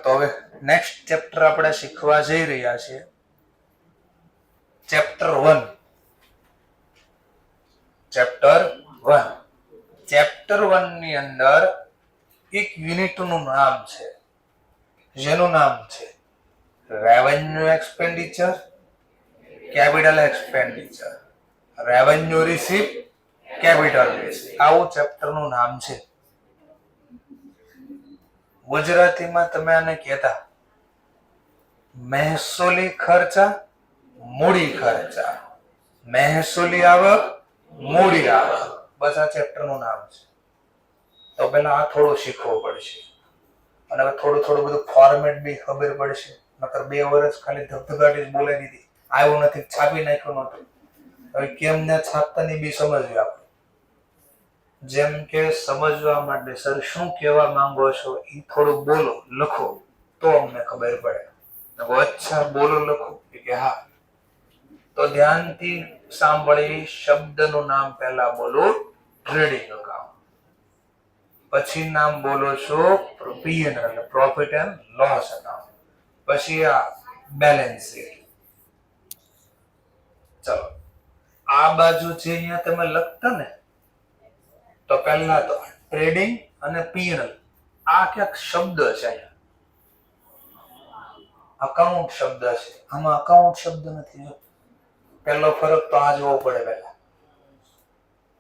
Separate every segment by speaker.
Speaker 1: તો હવે next chapter આપણે શીખવા જઈ રહ્યા છીએ. ચેપ્ટર 1. ચેપ્ટર 1 ની અંદર એક યુનિટનું નામ છે જેનું નામ છે revenue expenditure, capital expenditure, revenue receipt, capital receipt. આવું ચેપ્ટરનું નામ છે. ગુજરાતીમાં તમે આને કહેતા મહેસૂલી ખર્ચા, મૂડી ખર્ચા, મહેસૂલી આવક, મૂડી આવક. બસ આ ચેપ્ટરનું નામ છે. તો પહેલા આ થોડું શીખવું પડશે અને હવે થોડું થોડું બધું ફોર્મેટ બી ખબર પડશે. નકર 2 વર્ષ ખાલી ધબધબાટી જ બોલાવી દીધી, આવ્યું નથી, છાપી નાખ્યું નહોતું. હવે કેમ ને છાપતાની બી સમજવી આપણે. જેમ કે સમજવા માટે સર શું કહેવા માંગો છો એ થોડું બોલો, લખો તો અમને ખબર પડે. અચ્છા બોલો, લખો કે હા. તો ધ્યાનથી સાંભળી. શબ્દનું નામ પહેલા બોલો ટ્રેડિંગ અકાઉન્ટ, પછી નામ બોલો છો P&L એટલે પ્રોફિટ એન્ડ લોસ અકાઉન્ટ, પછી આ બેલેન્સ શીટ. ચલો આ બાજુ જે અહીંયા તમે લખતા ને, તો પહેલા તો ટ્રેડિંગ અને P&L આ ક્યાંક શબ્દ છે. અહીંયા અકાઉન્ટ શબ્દ છે, આમાં અકાઉન્ટ શબ્દ નથી. જો પહેલો ફરક તો આ જોવો પડે. પહેલા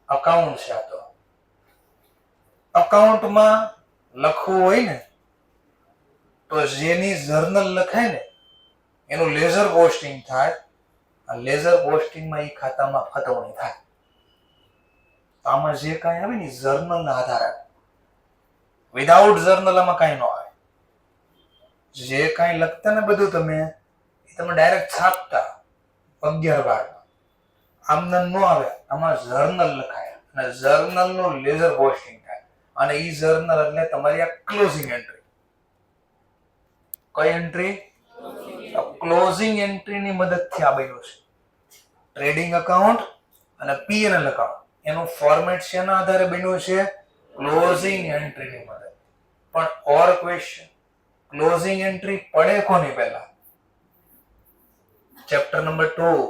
Speaker 1: અકાઉન્ટ છે. આ તો અકાઉન્ટમાં લખવું હોય ને તો જેની જર્નલ લખાય ને એનું લેઝર પોસ્ટિંગ થાય. આ લેઝર પોસ્ટિંગમાં એ ખાતામાં ફતવણી થાય. આમાં જે કાંઈ આવે ને જર્નલ ના આધારે, વિધાઉટ જર્નલ આમાં કાંઈ ન આવે. જે કાંઈ લખતા ને બધું તમે ડાયરેક્ટ છાપતા 11-12. આમને ન આવે. આમાં જર્નલ લખાય અને જર્નલ નું લેઝર પોસ્ટિંગ થાય. અને ઈ જર્નલ એટલે તમારી આ ક્લોઝિંગ એન્ટ્રી. કઈ એન્ટ્રી? ક્લોઝિંગ એન્ટ્રી ની મદદથી આ બન્યું છે ટ્રેડિંગ અકાઉન્ટ અને P&L અકાઉન્ટ. એનું ફોર્મેટ શેના આધારે બન્યું છે? ક્લોઝિંગ એન્ટ્રી ની મદદ. પણ ઓર ક્વેશ્ચન, ક્લોઝિંગ એન્ટ્રી પડે કોની પહેલા? ચેપ્ટર નંબર 2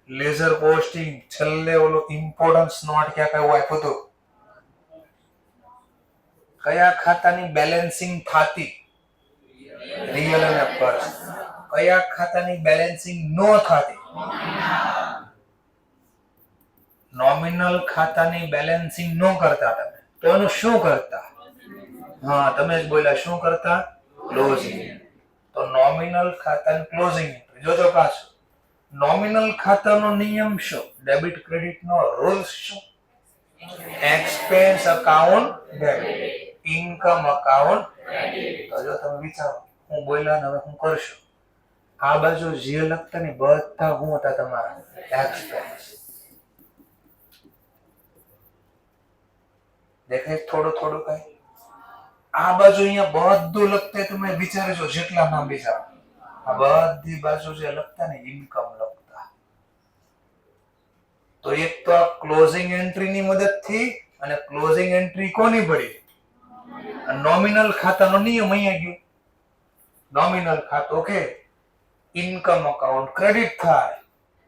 Speaker 1: લેઝર પોસ્ટિંગ છેલ્લે ઓલો ઇમ્પોર્ટન્સ નોટ ક્યાં કયું આપ્યું હતું? કયા ખાતાની બેલેન્સિંગ થાતી? રિયલ અને પર્સનલ. કયા ખાતાની બેલેન્સિંગ નો થાતી? નોમિનલ ખાતાની બેલેન્સિંગ નો કરતા તમે, તો એનું શું કરતા? હા, તમે જ બોલ્યા, શું કરતા? ક્લોઝિંગ. તો નોમિનલ ખાતાની ક્લોઝિંગ એન્ટ્રી. જોજો પાછું નોમિનલ ખાતાનો નિયમ શું? ડેબિટ ક્રેડિટ નો રૂલ્સ શું? Expense account debit, income account credit. તો જો તમે વિચારો, હું બોલ્યા ને હવે હું કરશું. આ બાજુ જે લખતા ને બધા હું હતા તમારા એક્સપેન્સ. દેખાય થોડું થોડું કઈ? આ બાજુ અહીંયા બધું લખતા તમે વિચારજો, જેટલા નામ વિચારો આ બધી બાજુ જે લખતા ને ઇન્કમ લખતા. તો એક તો આ ક્લોઝિંગ એન્ટ્રી ની મદદથી, અને ક્લોઝિંગ એન્ટ્રી કોની પડી? નોમિનલ ખાતાનો નિયમ અહીંયા ગયો. નોમિનલ ખાતું ઓકે, ઇન્કમ અકાઉન્ટ ક્રેડિટ થાય,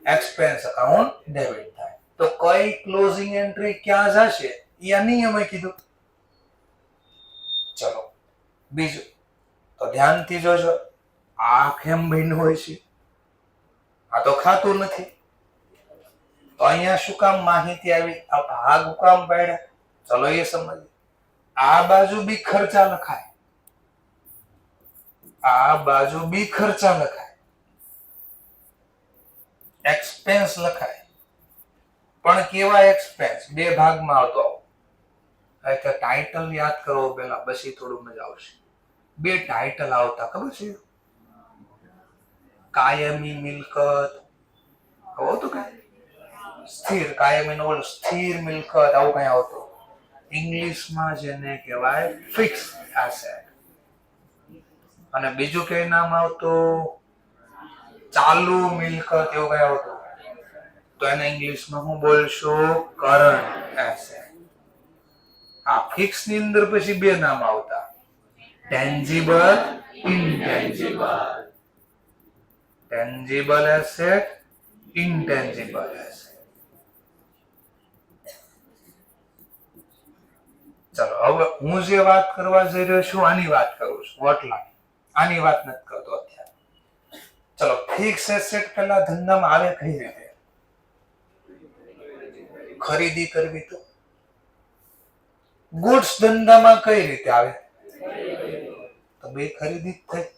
Speaker 1: એક્સપેન્સ અકાઉન્ટ ડેબિટ થાય. તો કઈ ક્લોઝિંગ એન્ટ્રી ક્યાં જશે એ આ નિયમે કીધું. ચલો બીજું તો ધ્યાનથી જોજો. આ કેમ બન્યું હોય છે? આ તો ખાતું નથી. તો અહીંયા શું કામ માહિતી આવી? આ ભાગ કામ પાડ્યા? ચલો એ સમજીએ. આ બાજુ બી ખર્ચા લખાય, આ બાજુ બી ખર્ચા લખાય, એક્સપેન્સ લખાય. પણ કેવા એક્સપેન્સ? 2 ભાગમાં આવતો. એટલે ટાઇટલ યાદ કરો પેલા, પછી થોડું મજા આવશે. 2 ટાઇટલ આવતા, ખબર છે? કાયમી મિલકત આવું તો કઈ, સ્થિર કાયમી નો સ્થિર મિલકત આવું કઈ આવતું. ઇંગ્લિશમાં જેને કહેવાય ફિક્સ એસેટ. અને બીજું કઈ નામ આવતું? ચાલુ મિલકત એવું કઈ આવતું. તો એને ઇંગ્લિશમાં હું બોલશું? Current asset. આ ફિક્સ ની અંદર પછી 2 નામ આવતા, tangible intangible. Tangible asset, intangible asset. ચલો હવે હું જે વાત કરવા જઈ રહ્યો છું આની વાત કરું છું, વટલા આની વાત નથી કરતો અત્યારે. ચલો ફિક્સ એસેટ પેલા ધંધામાં આવે કઈ રીતે? ખરીદી કરવી. તો ગુડ્સ ધંધામાં કઈ રીતે આવે? તો બે ખરીદી જ થઈ,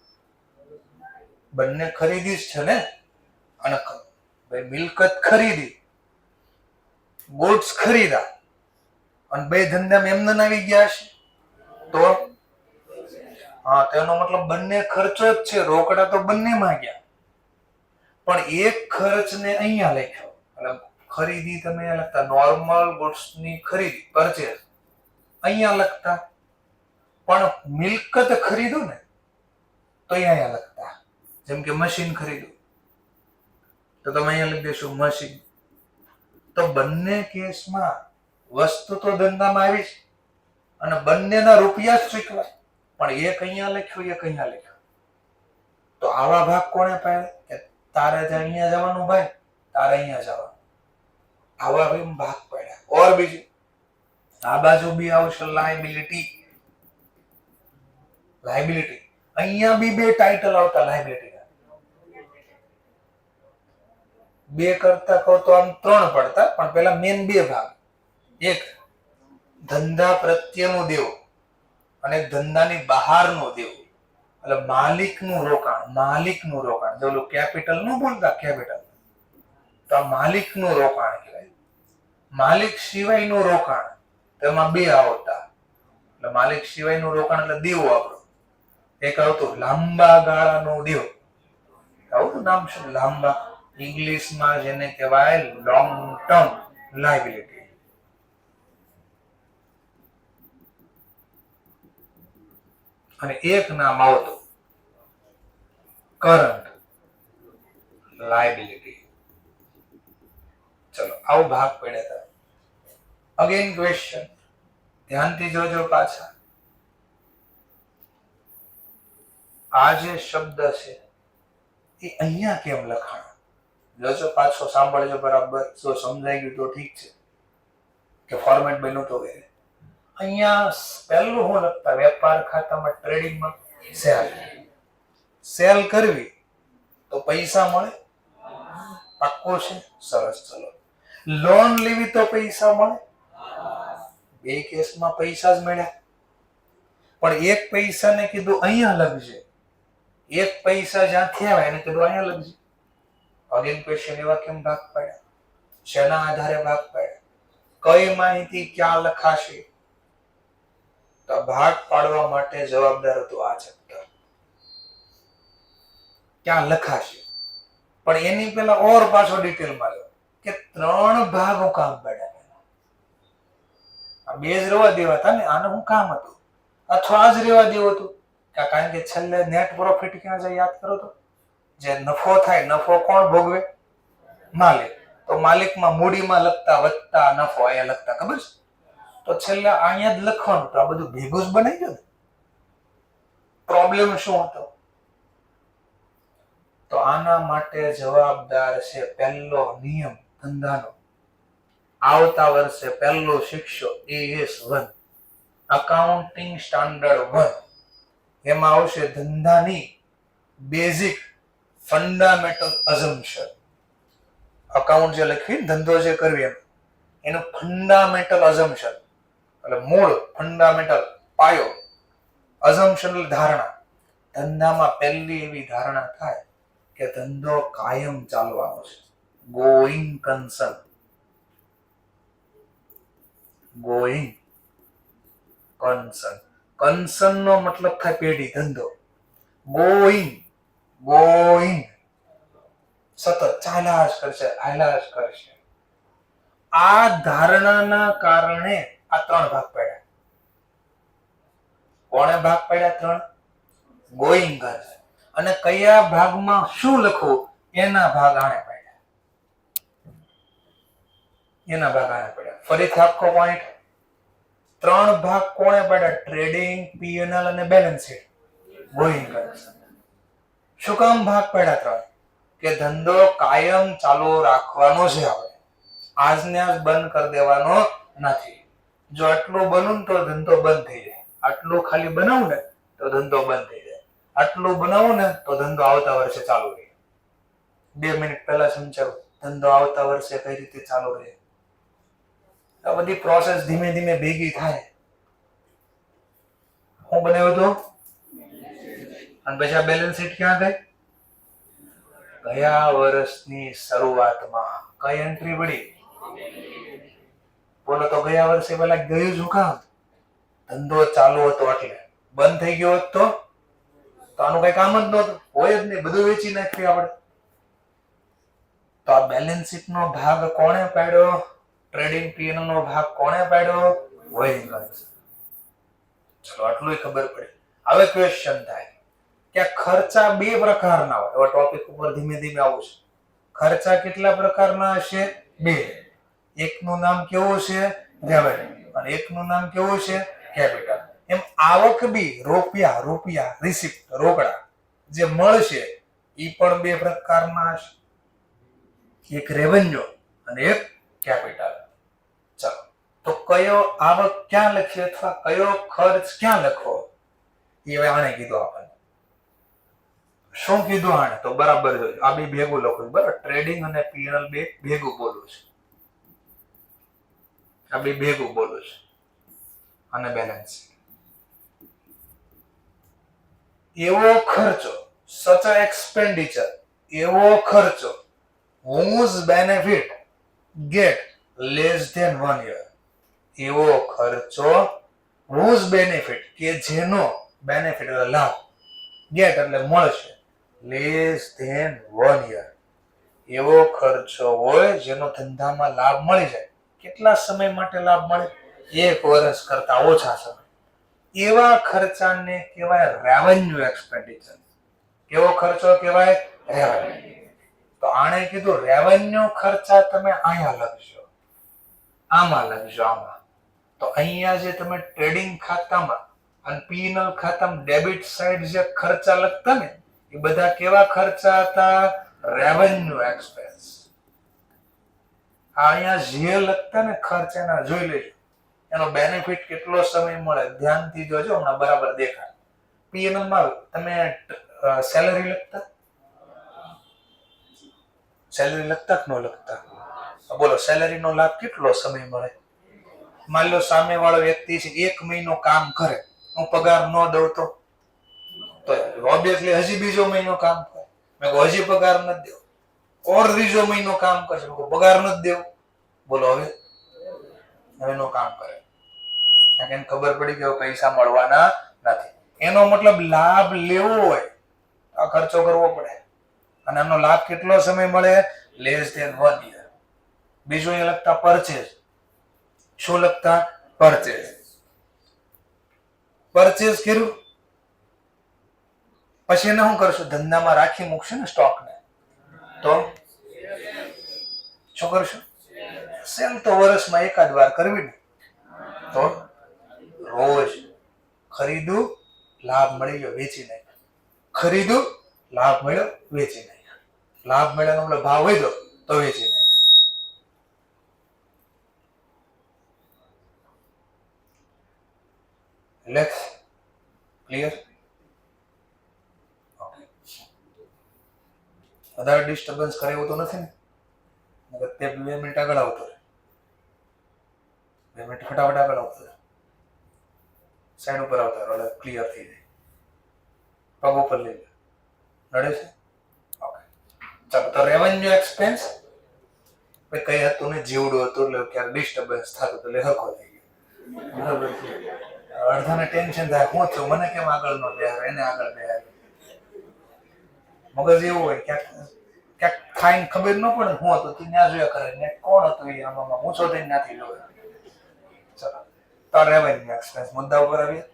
Speaker 1: બંને ખરીદી જ છે ને. અને ભાઈ મિલકત ખરીદી, ગુડ્સ ખરીદા, અને બે ધંધામાં એમને આવી ગયા છે તો હા, તેનો મતલબ બંને ખર્ચો જ છે, રોકડા તો બંનેમાં ગયા. પણ એક ખર્ચને અહીંયા લખ્યો, એટલે ખરીદી તમે લખતા નોર્મલ ગુડ્સ ની ખરીદી પરચેસ અહીંયા લખતા, પણ મિલકત ખરીદો ને તો અહીંયા લખતા. જેમ કે મશીન ખરીદો તો તમે અહીંયા લખી દેશો મશીન. તો બંને કેસમાં વસ્તુ તો ધંધામાં આવી છે અને બંનેના રૂપિયા જ ચૂકવાય, પણ એક અહીંયા લખ્યું, એક અહીંયા લખ્યું. તો આવા ભાગ કોને પાડે કે તારે અહીંયા જવાનું ભાઈ, તારે અહીંયા જવાનું, આવા ભાગ પડ્યા. ઓર બીજું આ બાજુ બી આવશે લાયબિલિટી. લાયબિલિટી અહીંયા બી બે ટાઇટલ આવતા લાયબિલિટી. બે કરતા કહો તો આમ ત્રણ પડતા, પણ પેલા મેન બે ભાગ. એક ધંધા પ્રત્યેનો દેવો અને ધંધાની બહારનો દેવો, એટલે માલિકનું રોકાણ. માલિકનું રોકાણ જો કેપિટલ નું બોલતા, કેપિટલ તો માલિકનું રોકાણ કહેવાય. માલિક સિવાયનું રોકાણ તેમાં બે આવતા, એટલે માલિક સિવાયનું રોકાણ એટલે દેવો આપણો. એક આવતું લાંબા ગાળાનો દેવો, આવું નામ શું? લાંબા, ઇંગ્લિશમાં જેને કહેવાય લોંગ ટર્મ લાયબિલિટી. અને એક નામ આવતું કરંટ લાયબિલિટી. ચલો આવો ભાગ પડ્યા હતા. અગેન ક્વેશ્ચન, ધ્યાનથી જોજો પાછા. આ જે શબ્દ છે એ અહીંયા કેમ લખાણ? જોજો પાછો, સાંભળજો બરાબર. જો સમજાઈ ગયું તો ઠીક છે કે ફોર્મેટ બન્યું તો ગયે. અહીંયા પહેલું હું લખતા વેપાર ખાતામાં, ટ્રેડિંગમાં સેલ. સેલ કરવી તો પૈસા મળે, પાક્કો છે, સરસ. ચલો લોન લેવી તો પૈસા મળે, બે કેસમાં પૈસા જ મળ્યા. પણ એક પૈસાને કીધું અહીંયા લખજે, એક પૈસા જ્યાંથી આવે એને કીધું અહીંયા લખજે. અગેન ક્વેશ્ચન, એવા કેમ ભાગ પાડ્યા? શેના આધારે ભાગ પાડ્યા? કઈ માહિતી ક્યાં લખાશે? તો ભાગ પાડવા માટે જવાબદાર હતું આ ચેપ્ટર. ક્યાં લખાશે? પણ એની પેલા ઓર પાછો ડિટેલમાં લો કે ત્રણ ભાગો કામ પાડ્યા. આ બે જ રહેવા દેવા હતા ને, આનું શું કામ હતું? અથવા આ જ રહેવા દેવું હતું, કારણ કે છેલ્લે નેટ પ્રોફિટ ક્યાં જાય યાદ કરો તો? જે નફો થાય, નફો કોણ ભોગવે? માલિક. તો માલિકમાં મૂડીમાં લખતા વધતા નફો અહીંયા લખતા, ખબર છે? તો છેલ્લે અહીંયા જ લખવાનું. તો આ બધું ભેગું જ બનાવી ગયું ને. પ્રોબ્લેમ શું હતો? તો આના માટે જવાબદાર છે પહેલો નિયમ ધંધાનો, આવતા વર્ષે પહેલો શિક્ષો AS1 અકાઉન્ટિંગ સ્ટાન્ડર્ડ 1. એમાં આવશે ધંધાની બેઝિક ફંડામેન્ટલ અઝમ્પશન. અકાઉન્ટ જે લખવી, ધંધો જે કરવી એનું ફંડામેન્ટલ અઝમ્પશન, એટલે મૂળ, ફંડામેન્ટલ પાયો, અઝમ્પશન ધારણા. ધંધામાં પહેલી એવી ધારણા થાય કે ધંધો કાયમ ચાલવાનો છે, going concern. Going concern, concern નો મતલબ થાય પેઢી, ધંધો. ગોઈંગ, ગોઈંગ સતત ચાલ્યા જ કરશે, હાલ્યા જ કરશે. આ ધારણાના કારણે આ ત્રણ ભાગ પડ્યા. કોણે ભાગ પડ્યા? ત્રણ. ગોઈંગ કરશે. અને કયા ભાગમાં શું લખવું એના ભાગ આણે પડ્યા. એના ભાગ આણે પડ્યા. ફરીથી આખો પોઈન્ટ. ત્રણ ભાગ કોણે પડ્યા? ટ્રેડિંગ, P&L અને બેલેન્સ શીટ. Going concern. શું કામ ભાગ પડ્યા ત્રણ? કે ધંધો કાયમ ચાલુ રાખવાનો છે. આપણે આજને આજ બંધ કરી દેવાનો નથી. જો આટલું બનવું તો ધંધો બંધ થઈ જાય. આટલું ખાલી બનાવું ને તો ધંધો બંધ થઈ જાય. આટલું બનાવું ને તો ધંધો આવતા વર્ષે ચાલુ રહે. 2 મિનિટ પહેલા સમજાવું, ધંધો આવતા વર્ષે કઈ રીતે ચાલુ રહે. આ બધી પ્રોસેસ ધીમે ધીમે ભેગી થાય. હું બનાવ્યું તો અને પછી આ બેલેન્સ શીટ ક્યાં ગઈ? ગયા વર્ષની શરૂઆતમાં કઈ એન્ટ્રી પડી? બોલો તો ગયા વર્ષે પેલા ગયું શું કામ? ધંધો ચાલુ હતો એટલે. બંધ થઈ ગયો હોત તો આનું કઈ કામ જ નહોતું, હોય જ નહીં, બધું વેચી નાખ્યું આપણે. તો આ બેલેન્સ શીટ નો ભાગ કોણે પાડ્યો? ટ્રેડિંગ પીએલ નો ભાગ કોણે પાડ્યો? Going concern. ચલો આટલું ખબર પડી. હવે ક્વેશ્ચન થાય કે ખર્ચા 2 પ્રકારના હોય. હવે ટોપિક ઉપર ધીમે ધીમે આવું છે. ખર્ચા કેટલા પ્રકારના હશે? 2. એકનું નામ કેવું છે? રેવન્યુ. અને એકનું નામ કેવું છે? કેપિટલ. એમ આવક બી રૂપિયા રિસિપ્ટ રોકડા જે મળશે ઈ પણ 2 પ્રકારના હશે. એક રેવન્યુ અને એક કેપિટલ. ચલો તો કયો આવક ક્યાં લખીએ અથવા કયો ખર્ચ ક્યાં લખવો એ હવે આણે કીધું આપણને. શું કીધું આણે? તો બરાબર જોજો. આ બે ભેગું લખું. બરાબર, ટ્રેડિંગ અને પીએનએલ બે ભેગું બોલું છે. આ બે ભેગું બોલું છે. અને બેલેન્સ. એવો ખર્ચો, such a expenditure, એવો ખર્ચો whose benefit get less than 1 year. એવો ખર્ચો whose benefit કે જેનો benefit એટલે લાભ, get એટલે મળશે, less than 1 year. એવો ખર્ચો હોય જેનો ધંધામાં લાભ મળી જાય. કેટલા સમય માટે લાભ મળે? 1 વર્ષ કરતા ઓછા સમય. એવા ખર્ચાને કહેવાય રેવન્યુ એક્સપેન્ડિચર. કેવો ખર્ચો કહેવાય? રેવન્યુ. તો આણે કીધું રેવન્યુ ખર્ચા તમે અહીંયા લખજો, આમાં લખજો, આમાં. તો અહીંયા જે તમે ટ્રેડિંગ ખાતામાં અને પીએનએલ ખાતામાં ડેબિટ સાઈડ જે ખર્ચા લખતા ને એ બધા કેવા ખર્ચા હતા? Revenue expense. અહીંયા જે લખતા ને ખર્ચ એના જોઈ લેજો. એનો બેનિફિટ કેટલો સમય મળે ધ્યાનથી જોજો, હમણાં બરાબર દેખાય. પીએનએલ માં તમે સેલરી લખતા? સેલરી લખતા કે ન લખતા? બોલો, સેલરી નો લાભ કેટલો સમય મળે? માની લો સામે વાળો વ્યક્તિ છે 1 મહિનો કામ કરે, હું પગાર ન દઉં તો ઓબ્વિયસલી હજી બીજો મહિનો કામ કરે, મેં કહું હજી પગાર નથી દેવો. ઓર ત્રીજો મહિનો કામ કરશે, પગાર નથી દેવો. બોલો હવે નો કામ કરે. એને ખબર પડી કે પૈસા મળવાના નથી. એનો મતલબ લાભ લેવો હોય આ ખર્ચો કરવો પડે. અને આનો લાભ કેટલો સમય મળે? Less than 1 year. બીજું એ લખતા પરચેઝ. શું લખતા? પરચેઝ. પરચેઝ કર્યું પછી એને શું કરશું? ધંધામાં રાખી મૂકશું ને સ્ટોકને. તો શું કરશું? સેલ તો વર્ષમાં એકાદ વાર કરવી ને. તો રોજ ખરીદું, લાભ મળી ગયો, વેચી નાખ્યો. ખરીદું, લાભ મળ્યો, વેચી નાખ્યો. લાભ મળ્યાનો એટલે ભાવ વધ્યો તો વેચી નાખ્યો. Let's clear? વધારે ડિસ્ટર્બન્સ કરે એવું તો નથી ને? મગર તે 2 મિનિટ આગળ આવતો રહે, 2 મિનિટ ફટાફટ આગળ આવતો રહે, સાઈડ ઉપર આવતા રહે, ક્લિયર થઈ જાય. પગ ઉપર લઈ લે. નડે છે? ઓકે ચાલો. તો રેવન્યુ એક્સપેન્સ કઈ હતું ને જીવડું હતું એટલે ક્યારે ડિસ્ટર્બન્સ થતું એટલે હરખો થઈ ગયો. બરાબર. અડધાને ટેન્શન થાય, હું થયું મને કેમ આગળ નો બેહાર, એને આગળ બેહાર. મગજ એવું હોય ક્યાંક ખાઈને ખબર ન પડે હું હતું તે ના જોયા કરે ને કોણ હતું એ આમાં ઊંચો થઈને નથી જોયો. ચલો તો રેવન્યુ એક્સપેન્સ મુદ્દા ઉપર આવીએ.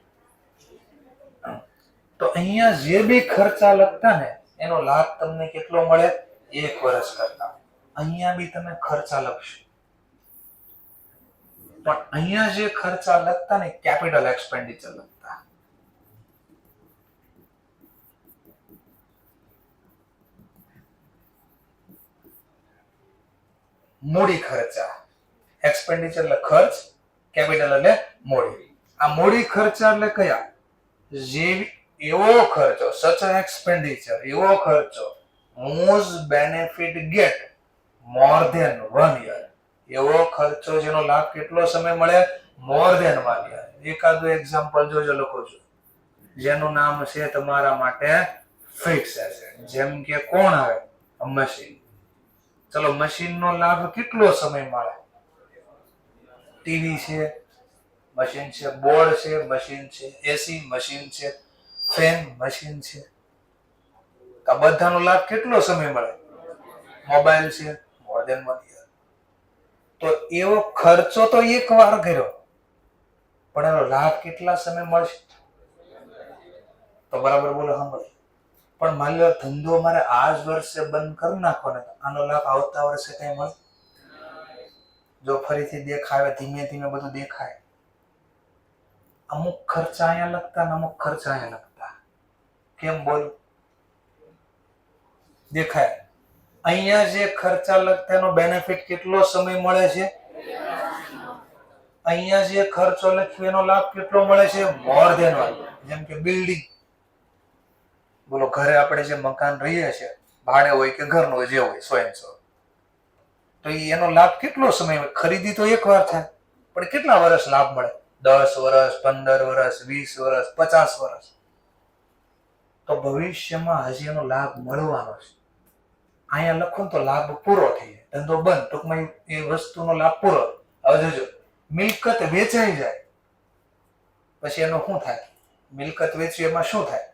Speaker 1: તો અહીંયા જે બી ખર્ચા લખતા ને એનો લાભ તમને કેટલો મળે? 1 વર્ષ કરતા. અહીંયા બી તમે ખર્ચા લખશો પણ અહીંયા જે ખર્ચા લખતા ને કેપિટલ એક્સપેન્ડિચર લખતા. મૂડી ખર્ચા. એક્સપેન્ડિચર એટલે ખર્ચ, કેપિટલ એટલે મૂડી. આ મૂડી ખર્ચા એટલે કયા? એવો ખર્ચો, સચ એક્સપેન્ડિચર, એવો ખર્ચો whose benefit get more than 1 year. એવો ખર્ચો જેનો લાભ કેટલો સમય મળે? more than 1 year. એકાદું એક્ઝામ્પલ જોજો, લખો છો જેનું નામ છે તમારા માટે ફિક્સ એસેટ. જેમ કે કોણ આવે? મશીન. ચલો, મશીન નો લાભ કેટલો સમય મળે? ટીવી છે, મશીન છે, બોર્ડ છે, મશીન છે, એસી મશીન છે, ફેન મશીન છે. આ બધાનો લાભ કેટલો સમય મળે? મોબાઈલ છે, મોર ધેન 1 year. તો એવો ખર્ચો તો એક વાર કર્યો, પણ એનો લાભ કેટલા સમય મળશે? તો બરાબર બોલો, સાંભળો. પણ માની લો ધંધો મારે આ જ વર્ષે બંધ કરી નાખો ને, આનો લાભ આવતા વર્ષે કઈ મળે? જો ફરીથી દેખાય, ધીમે ધીમે બધું દેખાય. અમુક ખર્ચા અહીંયા લગતા ને અમુક ખર્ચા અહીંયા લગતા. કેમ બોલ? દેખાય અહીંયા જે ખર્ચા લગતા એનો બેનિફિટ કેટલો સમય મળે છે? અહીંયા જે ખર્ચો લખ્યો એનો લાભ કેટલો મળે છે? More than 1. જેમ કે બિલ્ડિંગ, બોલો ઘરે આપણે જે મકાન રહીએ છીએ, ભાડે હોય કે ઘરનો હોય, જે હોય સ્વયંસો, તો એનો લાભ કેટલો સમય? ખરીદી તો એક વાર થાય, પણ કેટલા વર્ષ લાભ મળે? 10 વર્ષ, 15 વર્ષ, 20 વર્ષ, 50 વર્ષ. તો ભવિષ્યમાં હજી એનો લાભ મળવાનો છે. અહીંયા લખો તો લાભ પૂરો થઈ જાય, ધંધો બંધ, ટૂંકમાં એ વસ્તુનો લાભ પૂરો. હવે જોજો, મિલકત વેચાઈ જાય પછી એનો શું થાય? મિલકત વેચવી એમાં શું થાય?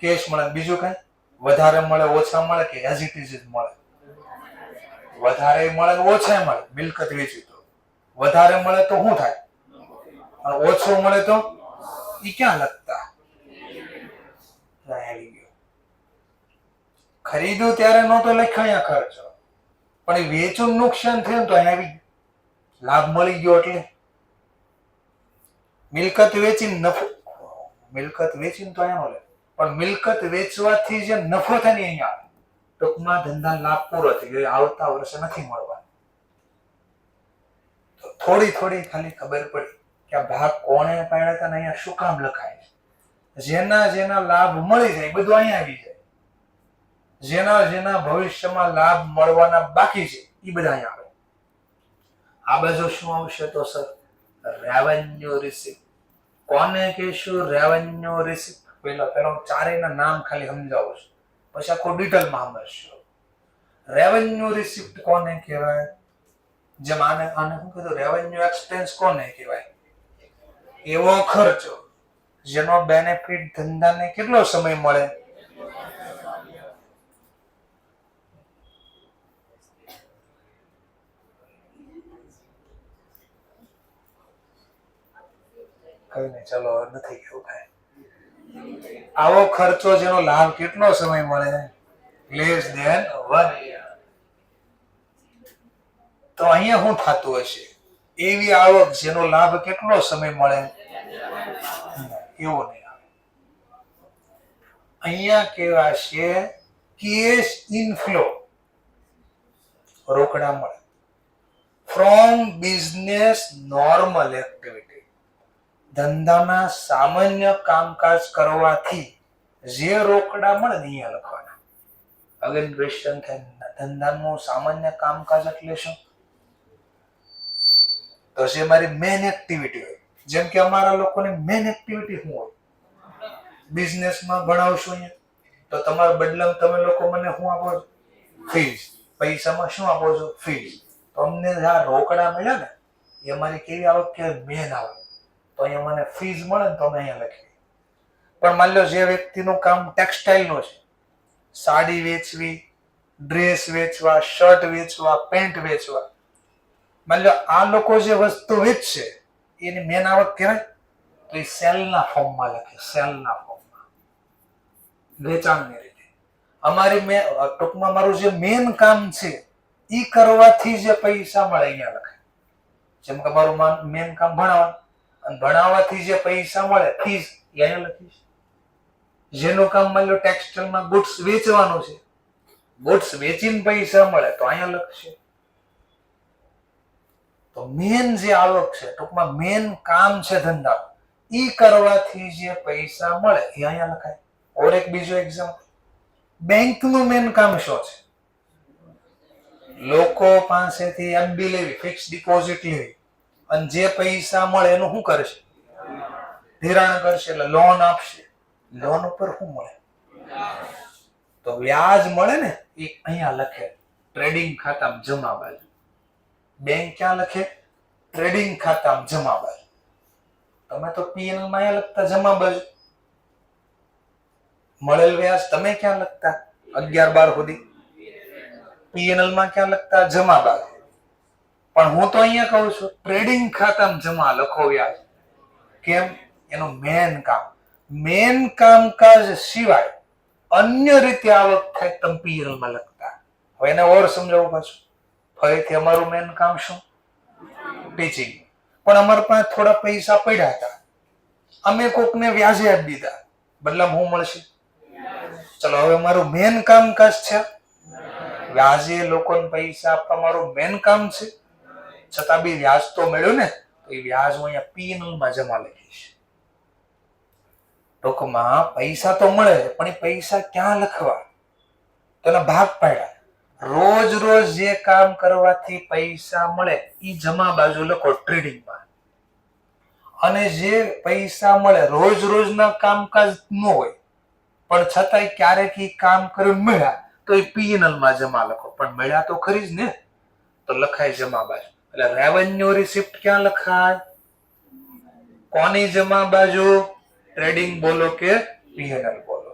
Speaker 1: કેશ મળે. બીજું કઈ? વધારે મળે, ઓછા મળે કે એઝ ઇટ ઇઝ મળે? વધારે મળે, ઓછા મળે. મિલકત વેચી તો વધારે મળે તો શું થાય? અને ઓછો મળે તો ઈ ક્યાં લગતા? આવી ગયો. ખરીદ્યું ત્યારે નહોતો લખાયા ખર્ચો, પણ એ વેચું નુકસાન થયું તો અહીંયા આવી લાભ મળી ગયો. એટલે મિલકત વેચીને નફો, મિલકત વેચીને તો અહીંયા મળે, પણ મિલકત વેચવાથી જે નફો થાય ને અહીંયા આવે. ટૂંકમાં ધંધા લાભ પૂરો થઈ ગયો, આવતા વર્ષે નથી મળવાનો. તો થોડી થોડી ખાલી ખબર પડી કે આ ભાગ કોણે પાડ્યા હતા ને અહીંયા શું કામ લખાય છે. જેના જેના લાભ મળી જાય બધું અહીંયા આવી જાય. જેના જેના ભવિષ્યમાં લાભ મળવાના બાકી છે એ બધા અહીંયા આવે. આ બાજુ શું આવશે? તો સર રેવન્યુ રિસીપ્ટ. કોને કહીશું રેવન્યુ રિસીપ્ટ? પેલો ચારેયના નામ ખાલી સમજાવું છું, પછી આખું ડિટેલમાં સમજશું. રેવન્યુ રિસીપ્ટ કોને કહેવાય? જેમ આને શું કીધું? રેવન્યુ એક્સપેન્સ કોને કહેવાય? એવો ખર્ચો જેનો બેનિફિટ ધંધાને કેટલો સમય મળે? કઈ નહીં, ચલો નથી કેવું થાય. આવો ખર્ચો જેનો લાભ કેટલો સમય મળે? Less than 1 year. તો અહીંયા શું થતું હશે? એવી આવક જેનો લાભ કેટલો સમય મળે? એવો નહીં આવે. અહીંયા કહેવાશે કેશ ઇનફ્લો, રોકડા મળે ફ્રોમ બિઝનેસ નોર્મલ એક્ટિવિટી. ધંધાના સામાન્ય કામકાજ કરવાથી જે રોકડા મળે ને અહીંયા લખવાના. અગેન ક્વેશ્ચન થાય, ધંધાનું સામાન્ય કામકાજ એટલે શું? તો જે મારી મેન એક્ટિવિટી હોય, જેમ કે અમારા લોકોની મેન એક્ટિવિટી શું હોય? બિઝનેસમાં ભણાવશું અહીંયા, તો તમારા બદલામાં તમે લોકો મને શું આપો છો? ફીસ. પૈસામાં શું આપો છો? ફીસ. તો અમને આ રોકડા મળ્યા ને એ અમારી કેવી આવક કે મેન આવક. તો અહીંયા મને ફીસ મળે ને તો અમે અહીંયા લખીએ. પણ માની લો જે વ્યક્તિનું કામ ટેક્સટાઇલનું છે, સાડી વેચવી, ડ્રેસ વેચવા, શર્ટ વેચવા, પેન્ટ વેચવા, માની લો આ લોકો જે વસ્તુ વેચશે એની મેન આવક કહેવાય. તો એ સેલના ફોર્મમાં લખે, સેલના ફોર્મમાં, વેચાણની રીતે. અમારી ટૂંકમાં મારું જે મેન કામ છે એ કરવાથી જે પૈસા મળે અહીંયા લખાય. જેમ કે મારું મેન કામ ભણાવવાનું, અને ભણાવવાથી જે પૈસા મળે ફીસ અહીંયા લખીશ. જેનું કામ માની લો ટેક્સટાઇલમાં ગુડ્સ વેચવાનું છે ગુડ્સ વેચીને પૈસા મળે તો અહીંયા લખશે. તો મેન જે આવક છે, ટૂંકમાં મેન કામ છે ધંધા, ઈ કરવાથી જે પૈસા મળે એ અહીંયા લખાય. ઓર એક બીજો એક્ઝામ્પલ, બેંકનું મેન કામ શું છે? લોકો પાસેથી એફડી લેવી, ફિક્સ ડિપોઝિટ લેવી, અને જે પૈસા મળે એનું શું કરશે? ધિરાણ કરશે, એટલે લોન આપશે. લોન ઉપર શું મળે? તો વ્યાજ મળે ને, એ અહીંયા લખે ટ્રેડિંગ ખાતામાં જમા બાજુ. બેંક ક્યાં લખે? ટ્રેડિંગ ખાતામાં જમા બાજુ. તમે તો પીએનએલ માં અહીંયા લખતા જમા બાજુ. મળેલ વ્યાજ તમે ક્યાં લખતા? 11-12 સુધી પીએનએલ માં ક્યાં લખતા? જમા બાજુ. પણ હું તો અહીંયા કહું છું ટ્રેડિંગ ખાતામાં જમા લખો વ્યાજ. કેમ? એનું મેન કામ. મેન કામકાજ સિવાય અન્ય રીતે આવક થાય તમે પીએનએલ માં લખતા. હવે એને ઓર સમજાવું પાછું. ફરીથી અમારું મેન કામ શું? ટીચિંગ. પણ અમારા પાસે થોડા પૈસા પડ્યા હતા, અમે કોકને વ્યાજે આપી દીધા, બદલામાં શું મળશે? ચલો, હવે મારું મેન કામકાજ છે વ્યાજે લોકોને પૈસા આપવા, મારું મેન કામ છે. છતાં બી વ્યાજ તો મળ્યું ને, તો એ વ્યાજ હું અહીંયા પીએનએલ માં જમા લખીશ. ટૂંકમાં પૈસા તો મળે, પણ એ પૈસા ક્યાં લખવા? તેના ભાગ પાડ્યા. રોજ રોજ જે કામ કરવાથી પૈસા મળે એ જમા બાજુ લખો ટ્રેડિંગમાં. અને જે પૈસા મળે રોજ રોજના કામકાજ ન હોય, પણ છતાંય ક્યારેક એ કામ કરીને મળ્યા, તો એ પીએનએલ માં જમા લખો. પણ મળ્યા તો ખરી જ ને, તો લખાય જમા બાજુ. એટલે રેવન્યુ રિસિપ્ટ ક્યાં લખાય? કોની જમા બાજુ? ટ્રેડિંગ બોલો કે પીએનએલ બોલો?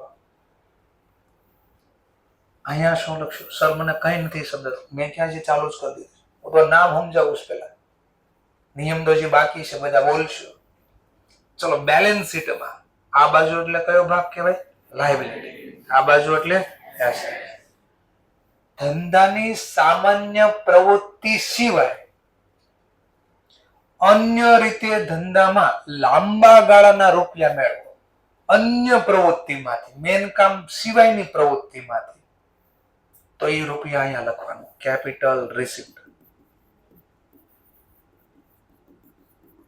Speaker 1: અહીંયા શું લખશું? સર મને કઈ નથી સમજાતું, મેં ક્યાં જે ચાલુ જ કરી દીધું. હું તો નામ સમજાવું છું પેલા, નિયમ તો જે બાકી છે બધા બોલશું. ચલો, બેલેન્સ શીટમાં આ બાજુ એટલે કયો ભાગ કહેવાય? લાયબિલિટી. આ બાજુ એટલે એસેટ. ધંધાની સામાન્ય પ્રવૃત્તિ સિવાય અન્ય રીતે ધંધામાં લાંબા ગાળાના રૂપિયા મેળવો. અન્ય પ્રવૃત્તિમાંથી, મેન કામ સિવાયની પ્રવૃત્તિમાંથી, તો એ રૂપિયા અહીંયા લખવાનું, કેપિટલ રિસિપ્ટ.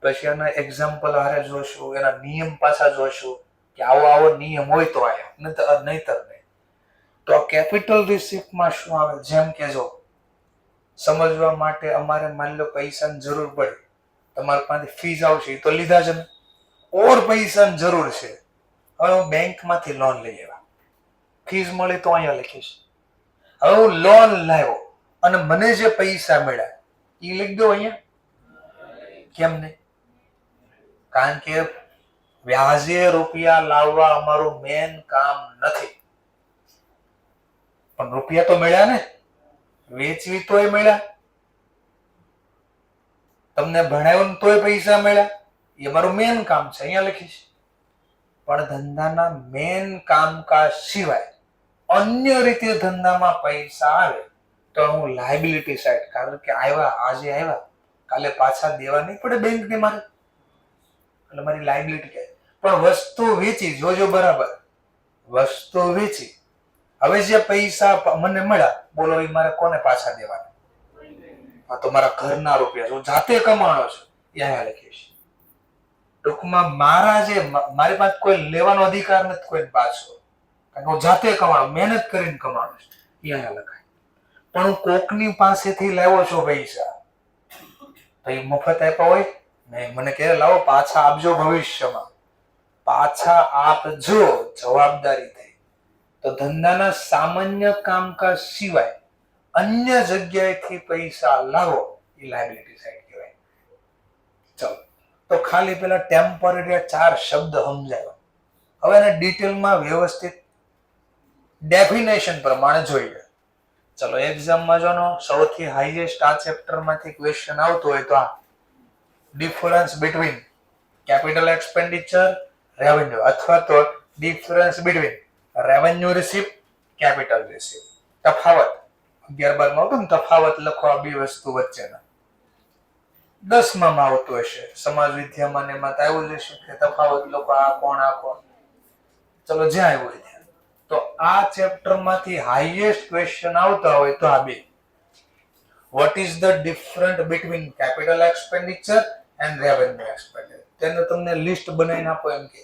Speaker 1: પછી એના એક્ઝામ્પલ હારે જોશું, એના નિયમ પાછા જોશું કે આવો આવો નિયમ હોય તો આયા, નહીતર નહીં. તો આ કેપિટલ રિસિપ્ટમાં શું આવે? જેમ કે જો સમજવા માટે અમારે માની લો પૈસાની જરૂર પડી, તમારી પાસે ફીસ આવશે તો લીધા જ ને, ઓર પૈસાની જરૂર છે, હવે હું બેંકમાંથી લોન લઈ આવ્યા, ફીસ મળી તો અહીંયા લખીશ. હવે હું લોન લાવ્યો અને મને જે પૈસા મળ્યા એ લખી દો અહીંયા. કેમ નહીં? કારણ કે વ્યાજે રૂપિયા લાવવા અમારું મેન કામ નથી, પણ રૂપિયા તો મળ્યા ને, વેચવી તોય મળ્યા, તમને ભણાવ્યું તોય પૈસા મળ્યા, એ મારું મેન કામ છે, અહીંયા લખીશ. પણ ધંધાના મેન કામકાજ સિવાય અન્ય રીતે ધંધામાં પૈસા આવે તો હું લાયબિલિટી સાઈડ, કારણ કે આવ્યા, આજે આવ્યા, કાલે પાછા દેવા નહીં પડે બેંકને મારે, એટલે મારી લાયબિલિટી કહે. પણ વસ્તુ વેચી, જોજો બરાબર, વસ્તુ વેચી, હવે જે પૈસા મને મળ્યા, બોલો એ મારે કોને પાછા દેવાના? આ તો મારા ઘરના રૂપિયા છે, હું જાતે કમાણો છું, અહીંયા લખીશ. ટૂંકમાં મારા જે, મારી પાસે કોઈ લેવાનો અધિકાર નથી કોઈ પાછો, કારણ કે હું જાતે કમાણો, મહેનત કરીને કમાણો છું, અહીંયા લખાય. પણ હું કોકની પાસેથી લાવ્યો છું પૈસા, તો એ મફત આપ્યા હોય નહીં, મને કહે લાવો પાછા આપજો, ભવિષ્યમાં પાછા આપજો, જવાબદારી થઈ. તો ધંધાના સામાન્ય કામકાજ સિવાય અન્ય જગ્યાએથી પૈસા લાવો એ લાયબિલિટી સાઈડ કહેવાય. ચલો, તો ખાલી પેલા ટેમ્પરરી 4 શબ્દ સમજાવ્યા. હવે એને ડિટેલમાં વ્યવસ્થિત ડેફિનેશન પ્રમાણે જોઈએ. ચલો, એક્ઝામમાં જોનો સૌથી હાઈએસ્ટ આ ચેપ્ટરમાંથી ક્વેશ્ચન આવતો હોય તો આ difference between capital expenditure revenue, અથવા તો difference between revenue receipt capital receipt. તફાવત 11-12 માં હતું ને, તફાવત લખો આ બે વસ્તુ વચ્ચેના. 10માં આવતું હશે, સમાજ વિદ્યામાં ને એમાં આવ્યું જ હશે કે તફાવત લખો, આ કોણ આ કોણ. ચલો, જ્યાં આવ્યું ત્યાં તો આ ચેપ્ટરમાંથી હાઈએસ્ટ ક્વેશ્ચન આવતા હોય તો આ બે. What is the difference between capital expenditure and revenue expenditure? તેનું તમને લિસ્ટ બનાવીને આપો એમ કે,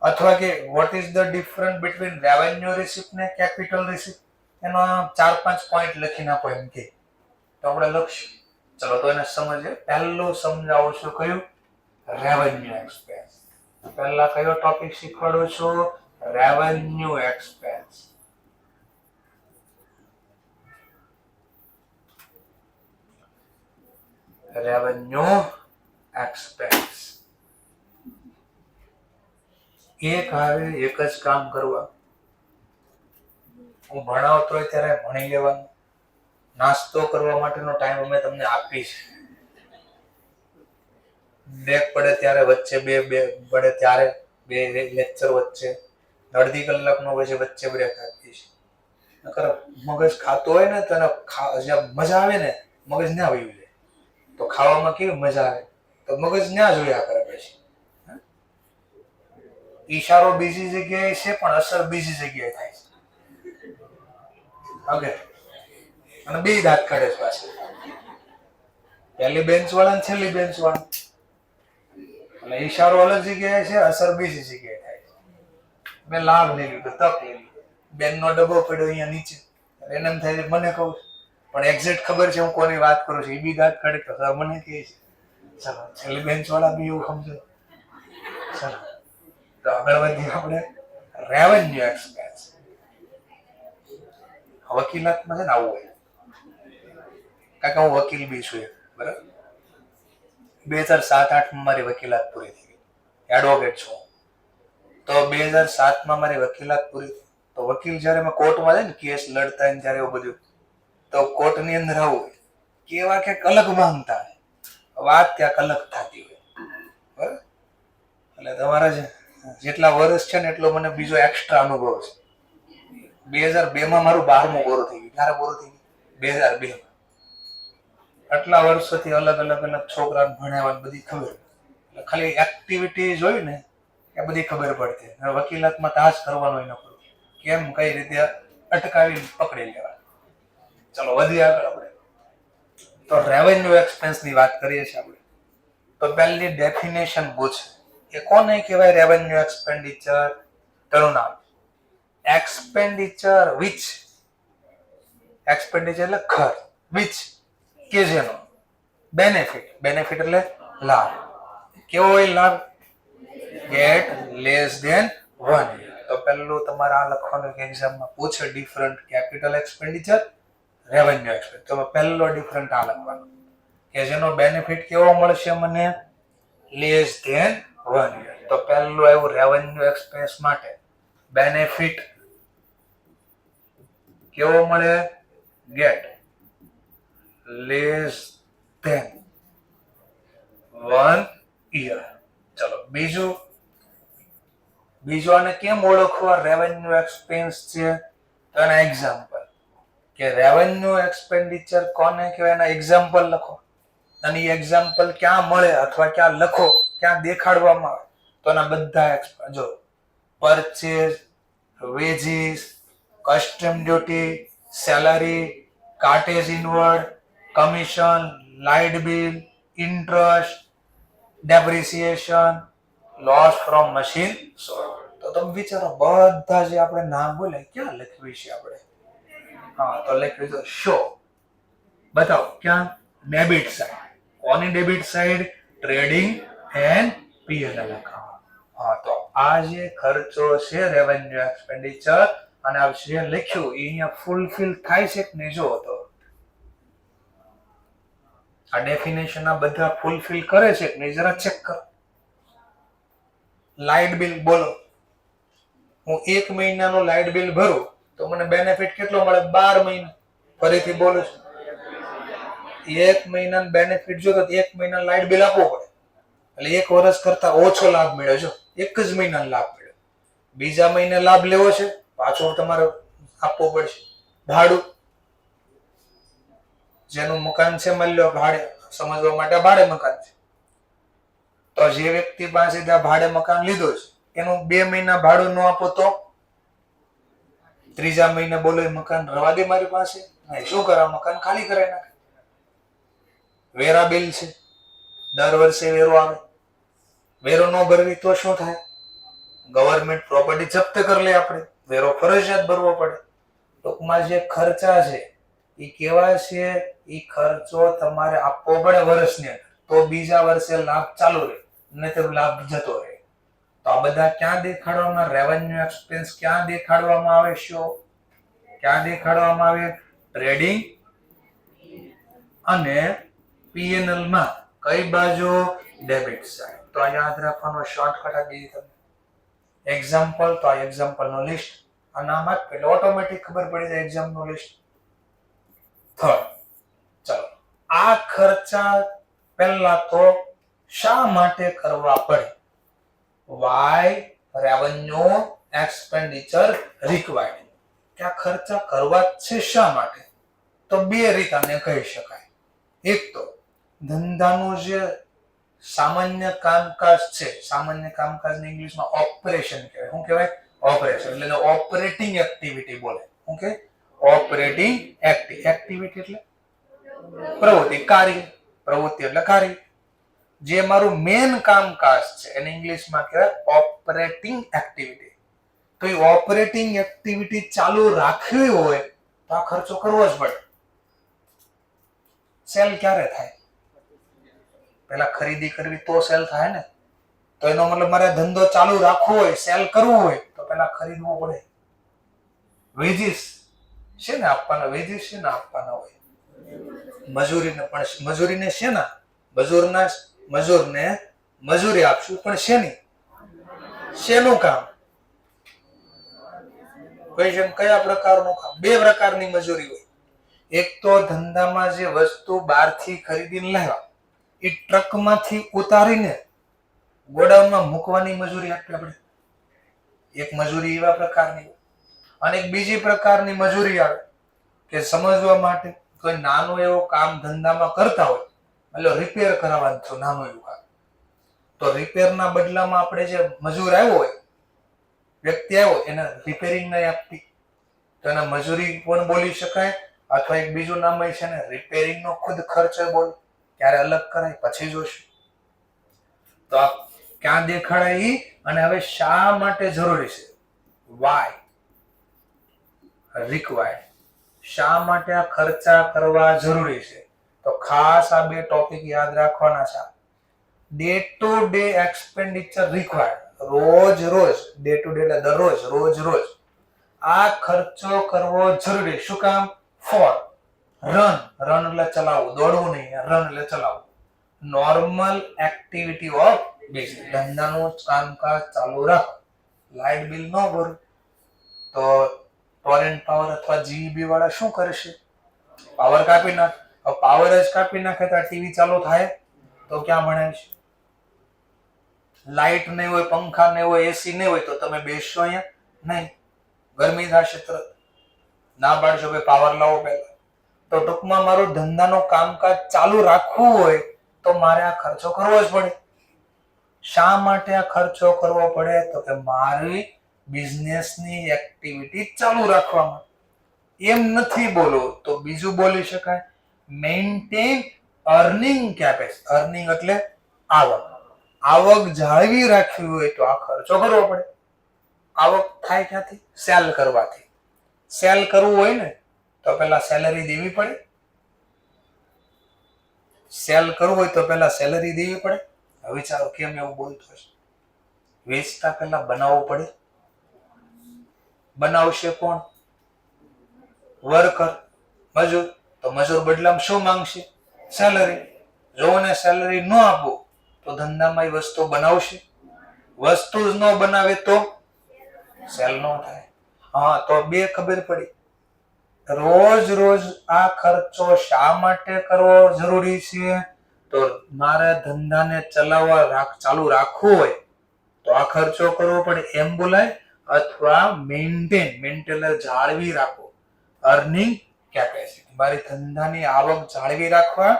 Speaker 1: અથવા કે what is the difference between revenue receipt ને capital receipt, એનો 4-5 પોઈન્ટ લખીને આપો એમ કે, તો આપણે લખશું. ચલો તો એને સમજીએ. પહેલું સમજાવું છું કયું? Revenue expense. પહેલા કયો ટોપિક શીખવાડું છું? Revenue expense. Revenue expense. એક આવે એક જ કામ કરવા. હું ભણાવતો હોય ત્યારે ભણી લેવાનું. નાસ્તો કરવા માટેનો ટાઈમ અમે તમને આપીશ. બ્રેક પડે ત્યારે વચ્ચે બે પડે ત્યારે બે લેક્ચર વચ્ચે અડધી કલાકનો પછી વચ્ચે બ્રેક આપીશ. નકર મગજ ખાતો હોય ને તો મજા આવે ને, મગજ ના આવી જાય. તો ખાવામાં કેવી મજા આવે, તો મગજ ના જોયા કરે. પછી ઈશારો બીજી જગ્યાએ છે પણ અસર બીજી જગ્યાએ થાય છે. ઓકે, અને બે દાંત કાઢે છે પાછળ, પહેલી બેન્ચ વાળા ને છેલ્લી બેન્ચ વાળા. એટલે ઈશારો અલગ જગ્યાએ છે, અસર બીજી જગ્યાએ થાય છે. મેં લાભ લઈ લીધો, તક લઈ લીધો. બેન નો ડબ્બો પડ્યો અહીંયા નીચે, એને એમ થાય મને કહું પણ એક્ઝેક્ટ ખબર છે હું કોની વાત કરું છું. એ બી દાંત કાઢે તો સર મને કહે છે. ચાલો છેલ્લી બેન્ચ વાળા બી એવું સમજો. ચાલો તો આગળ વધીએ આપણે. Revenue expense. વકીલાતમાં છે ને આવું હોય, કારણ કે હું વકીલ બી છું બરાબર. 2007-8 મારી વકીલાત પૂરી થઈ. એડવોકેટ છું. તો 2007 મારી વકીલાત પૂરી થઈ. તો વકીલ જયારે મેં કોર્ટમાં જાય ને કેસ લડતા હોય ત્યારે એવું બધું, તો કોર્ટની અંદર આવું કેવા કે અલગ માંગતા હોય, વાત ક્યાંક અલગ થતી હોય બરાબર. એટલે તમારા જેટલા વર્ષ છે ને એટલો મને બીજો એક્સ્ટ્રા અનુભવ છે. 2002 મારું 12મું પૂરું થઈ ગયું. ક્યારે પૂરું થઈ ગયું? 2002. આટલા વર્ષોથી અલગ છોકરાને ભણાવવાની બધી ખબર. એટલે ખાલી એક્ટિવિટી જોઈ ને એ બધી ખબર પડતી. વકીલાતમાં તાસ કરવાનો ન કરું, કેમ કઈ રીતે અટકાવી પકડી લેવા. ચલો વધીએ આગળ આપણે. તો રેવન્યુ એક્સપેન્સ ની વાત કરીએ છીએ આપણે. તો પહેલી ડેફિનેશન પૂછે કે કોને કહેવાય રેવન્યુ એક્સપેન્ડિચર? તેનું નામ એક્સપેન્ડિચર વિચ. એક્સપેન્ડિચર એટલે ખર્ચ, વિચ કે જેનો બેનિફિટ. બેનિફિટ એટલે લાભ. કેવો હોય લાભ? Get less than 1 year. તો પહેલું તમારે આ લખવાનું કે એક્ઝામમાં પૂછે different capital expenditure, revenue expenditure. તો પહેલો ડિફરન્ટ આ લખવાનો કે જેનો બેનિફિટ કેવો મળશે મને? Less than 1 year. તો પહેલું આવ્યું રેવન્યુ એક્સપેન્સ માટે બેનિફિટ કેવો મળે? Get less than 1 year. ચલો બીજું આને કેમ ઓળખવા રેવન્યુ એક્સપેન્સ છે? તો એના એક્ઝામ્પલ કે રેવન્યુ એક્સપેન્ડિચર કોને કહેવાય એના એક્ઝામ્પલ લખો. અને એ એક્ઝામ્પલ ક્યાં મળે અથવા ક્યાં લખો, ક્યાં દેખાડવામાં આવે? તો એના બધા જો purchase, wages, custom duty, salary, cartage inward, commission, light bill, interest, depreciation, loss from machine. તો તમે વિચારો બધા જે આપણે નામ બોલે ક્યાં લખવી છે આપણે? હા તો લખવી દો શો. બતાવો ક્યાં? Debit side. કોની debit side? Trading and PNL account. હા તો આ જે ખર્ચો છે રેવન્યુ એક્સપેન્ડિચર અને આ જે લખ્યું એ અહીંયા ફૂલફિલ થાય છે કે નહીં? જો તો આ ડેફિનેશન આ બધા ફૂલફિલ કરે છે કે નહીં જરા ચેક કરો. લાઇટ બિલ બોલો, હું 1 મહિનાનું લાઇટ બિલ ભરું તો મને બેનિફિટ કેટલો મળે? 12 મહિના. ફરીથી બોલું છું, 1 મહિનાનું બેનિફિટ જો તો 1 મહિનાનું લાઇટ બિલ આપવું પડે. એટલે 1 વર્ષ કરતા ઓછો લાભ મળ્યો. જો 1 જ મહિનાનો લાભ મળ્યો. બીજા મહિને લાભ લેવો છે પાછો તમારે આપવો પડશે. ભાડું, જેનું મકાન છે માની લો ભાડે, સમજવા માટે ભાડે મકાન છે, તો જે વ્યક્તિ પાસે ભાડે મકાન લીધો છે એનું 2 મહિના ભાડું ન આપો તો ત્રીજા મહિને બોલો મકાન રવા દે મારી પાસે, નહીં. શું કરે? મકાન ખાલી કરાવી નાખે. વેરા બિલ છે, દર વર્ષે વેરો આવે. વેરો ન ભરવી તો શું થાય? ગવર્મેન્ટ પ્રોપર્ટી જપ્ત કરી લે. આપણે વેરો ફરજિયાત ભરવો પડે. ટૂંકમાં જે ખર્ચા છે એ કેવા છે? એ ખર્ચો તમારે આપવો પડે વર્ષની અંદર, તો બીજા વર્ષે લાભ ચાલુ રહે, નહીં લાભ જતો રહે. તો આ બધા ક્યાં દેખાડવામાં? રેવન્યુ એક્સપેન્સ ક્યાં દેખાડવામાં આવે? શો ક્યાં દેખાડવામાં આવે? ટ્રેડિંગ અને પીએનએલ માં કઈ બાજુ? Debit side. તો આ યાદ રાખવાનો શોર્ટકટ આપી દીધી તમને. એક્ઝામ્પલ, તો આ એક્ઝામ્પલ નો લિસ્ટ, આ નામ આપે એટલે ઓટોમેટિક ખબર પડી જાય એક્ઝામ નો લિસ્ટ. થર્ડ, ચલો આ ખર્ચા પહેલા તો શા માટે કરવા પડે? Why revenue expenditure required. કે આ ખર્ચા કરવા છે શા માટે? તો બે રીત આને કહી શકાય. એક તો ધંધાનું જે સામાન્ય કામકાજ છે, સામાન્ય કામકાજને ઇંગ્લિશમાં ઓપરેશન કહેવાય. શું કહેવાય? ઓપરેશન. એટલે ઓપરેટિંગ એક્ટિવિટી બોલે. શું કે? ઓપરેટિંગ એક્ટિવિટી એટલે પ્રવૃત્તિ, કાર્ય. પ્રવૃત્તિ એટલે કાર્ય. જે મારું મેન કામકાજ છે એને ઇંગ્લિશમાં કહેવાય ઓપરેટિંગ એક્ટિવિટી. તો એ ઓપરેટિંગ એક્ટિવિટી ચાલુ રાખવી હોય તો આ ખર્ચો કરવો જ પડે. સેલ ક્યારે થાય? પેલા ખરીદી કરવી તો સેલ થાય ને. તો એનો મતલબ મારે ધંધો ચાલુ રાખવો હોય, સેલ કરવું હોય તો પેલા ખરીદવું પડે. વેજીસ છે ને આપવાના, વેજીસ છે ને આપવાના હોય. મજૂરીને પણ, મજૂરીને છે ને મજૂરને મજૂરી આપશું, પણ શેની? શેનું કામ? કયા પ્રકારનું કામ? બે પ્રકારની મજૂરી હોય. એક તો ધંધામાં જે વસ્તુ બહારથી ખરીદીને લાવ્યા એ ટ્રકમાંથી ઉતારીને ગોડાઉનમાં મૂકવાની મજૂરી આપવી આપણે. એક મજૂરી એવા પ્રકારની. અને એક બીજી પ્રકારની મજૂરી આવે કે સમજવા માટે કોઈ નાનું એવું કામ ધંધામાં કરતા હોય, એટલે રિપેર કરાવવાનું છે નાનું એવું કામ, તો રિપેરના બદલામાં આપણે જે મજૂર આવ્યો હોય, વ્યક્તિ આવ્યો, એને રિપેરિંગ નહીં આપતી, તો એને મજૂરી પણ બોલી શકાય. અથવા એક બીજું નામ છે ને રિપેરિંગ નો ખુદ ખર્ચ બોલ. ક્યારે અલગ કરાય પછી જોશું. તો આ ક્યાં દેખાડાય અને હવે શા માટે જરૂરી છે? Why required. શા માટે આ ખર્ચા કરવા જરૂરી છે? તો ખાસ આ બે ટોપિક યાદ રાખવાના છે. Day to day expenditure required. રોજ ડે ટુ ડે એટલે દરરોજ, રોજ આ ખર્ચો કરવો જરૂરી. શું કામ? ફોર રન એટલે ચલાવવું, દોડવું નહીં, રન એટલે ચલાવવું. Normal activity of business. ધંધાનું કામકાજ ચાલુ રાખો. લાઇટ બિલ ન ભરો તો ટોરેન્ટ પાવર અથવા જીઈબી વાળા શું કરશે? પાવર કાપી નાખે. પાવર જ કાપી નાખે તો ટીવી ચાલુ થાય તો ક્યાં ભણાવશે? લાઇટ નહીં હોય, પંખા નહીં હોય, એસી નહીં હોય તો તમે બેસશો અહીંયા? નહીં, ગરમી થશે તરત. ના પાડશો ભાઈ પાવર લાવો પહેલા. તો ટૂંકમાં મારું ધંધાનું કામકાજ ચાલુ રાખવું હોય તો મારે આ ખર્ચો કરવો જ પડે. શા માટે આ ખર્ચો કરવો પડે? તો કે મારી બિઝનેસની એક્ટિવિટી ચાલુ રાખવામાં. એમ નથી બોલો તો બીજું બોલી શકાય, મેન્ટેન અર્નિંગ કેપેસિટી. અર્નિંગ એટલે આવક. આવક જાળવી રાખવી હોય તો આ ખર્ચો કરવો પડે. આવક થાય ક્યાંથી? સેલ કરવાથી. સેલ કરવું હોય ને તો પેલા સેલરી દેવી પડે. સેલ કરવું હોય તો પેલા સેલરી દેવી પડે. હવે વિચારો કેમ એવું બોલતો હશે? વેચતા પેલા બનાવવું પડે. બનાવશે કોણ? વર્કર, મજૂર. તો મજૂર બદલામાં શું માંગશે? સેલરી. જો એને સેલરી ન આપો તો ધંધામાં એ વસ્તુ બનાવશે? વસ્તુ જ ન બનાવે તો સેલ ન થાય. હા, તો બે ખબર પડી. રોજ આ ખર્ચો શા માટે કરવો જરૂરી છે? તો મારે ધંધાને ચલાવવા ચાલુ રાખવું હોય તો આ ખર્ચો કરવો પડે, એમ બોલાય. અથવા મેન્ટેન જાળવી રાખો. Earning capacity. મારી ધંધાની આવક જાળવી રાખવા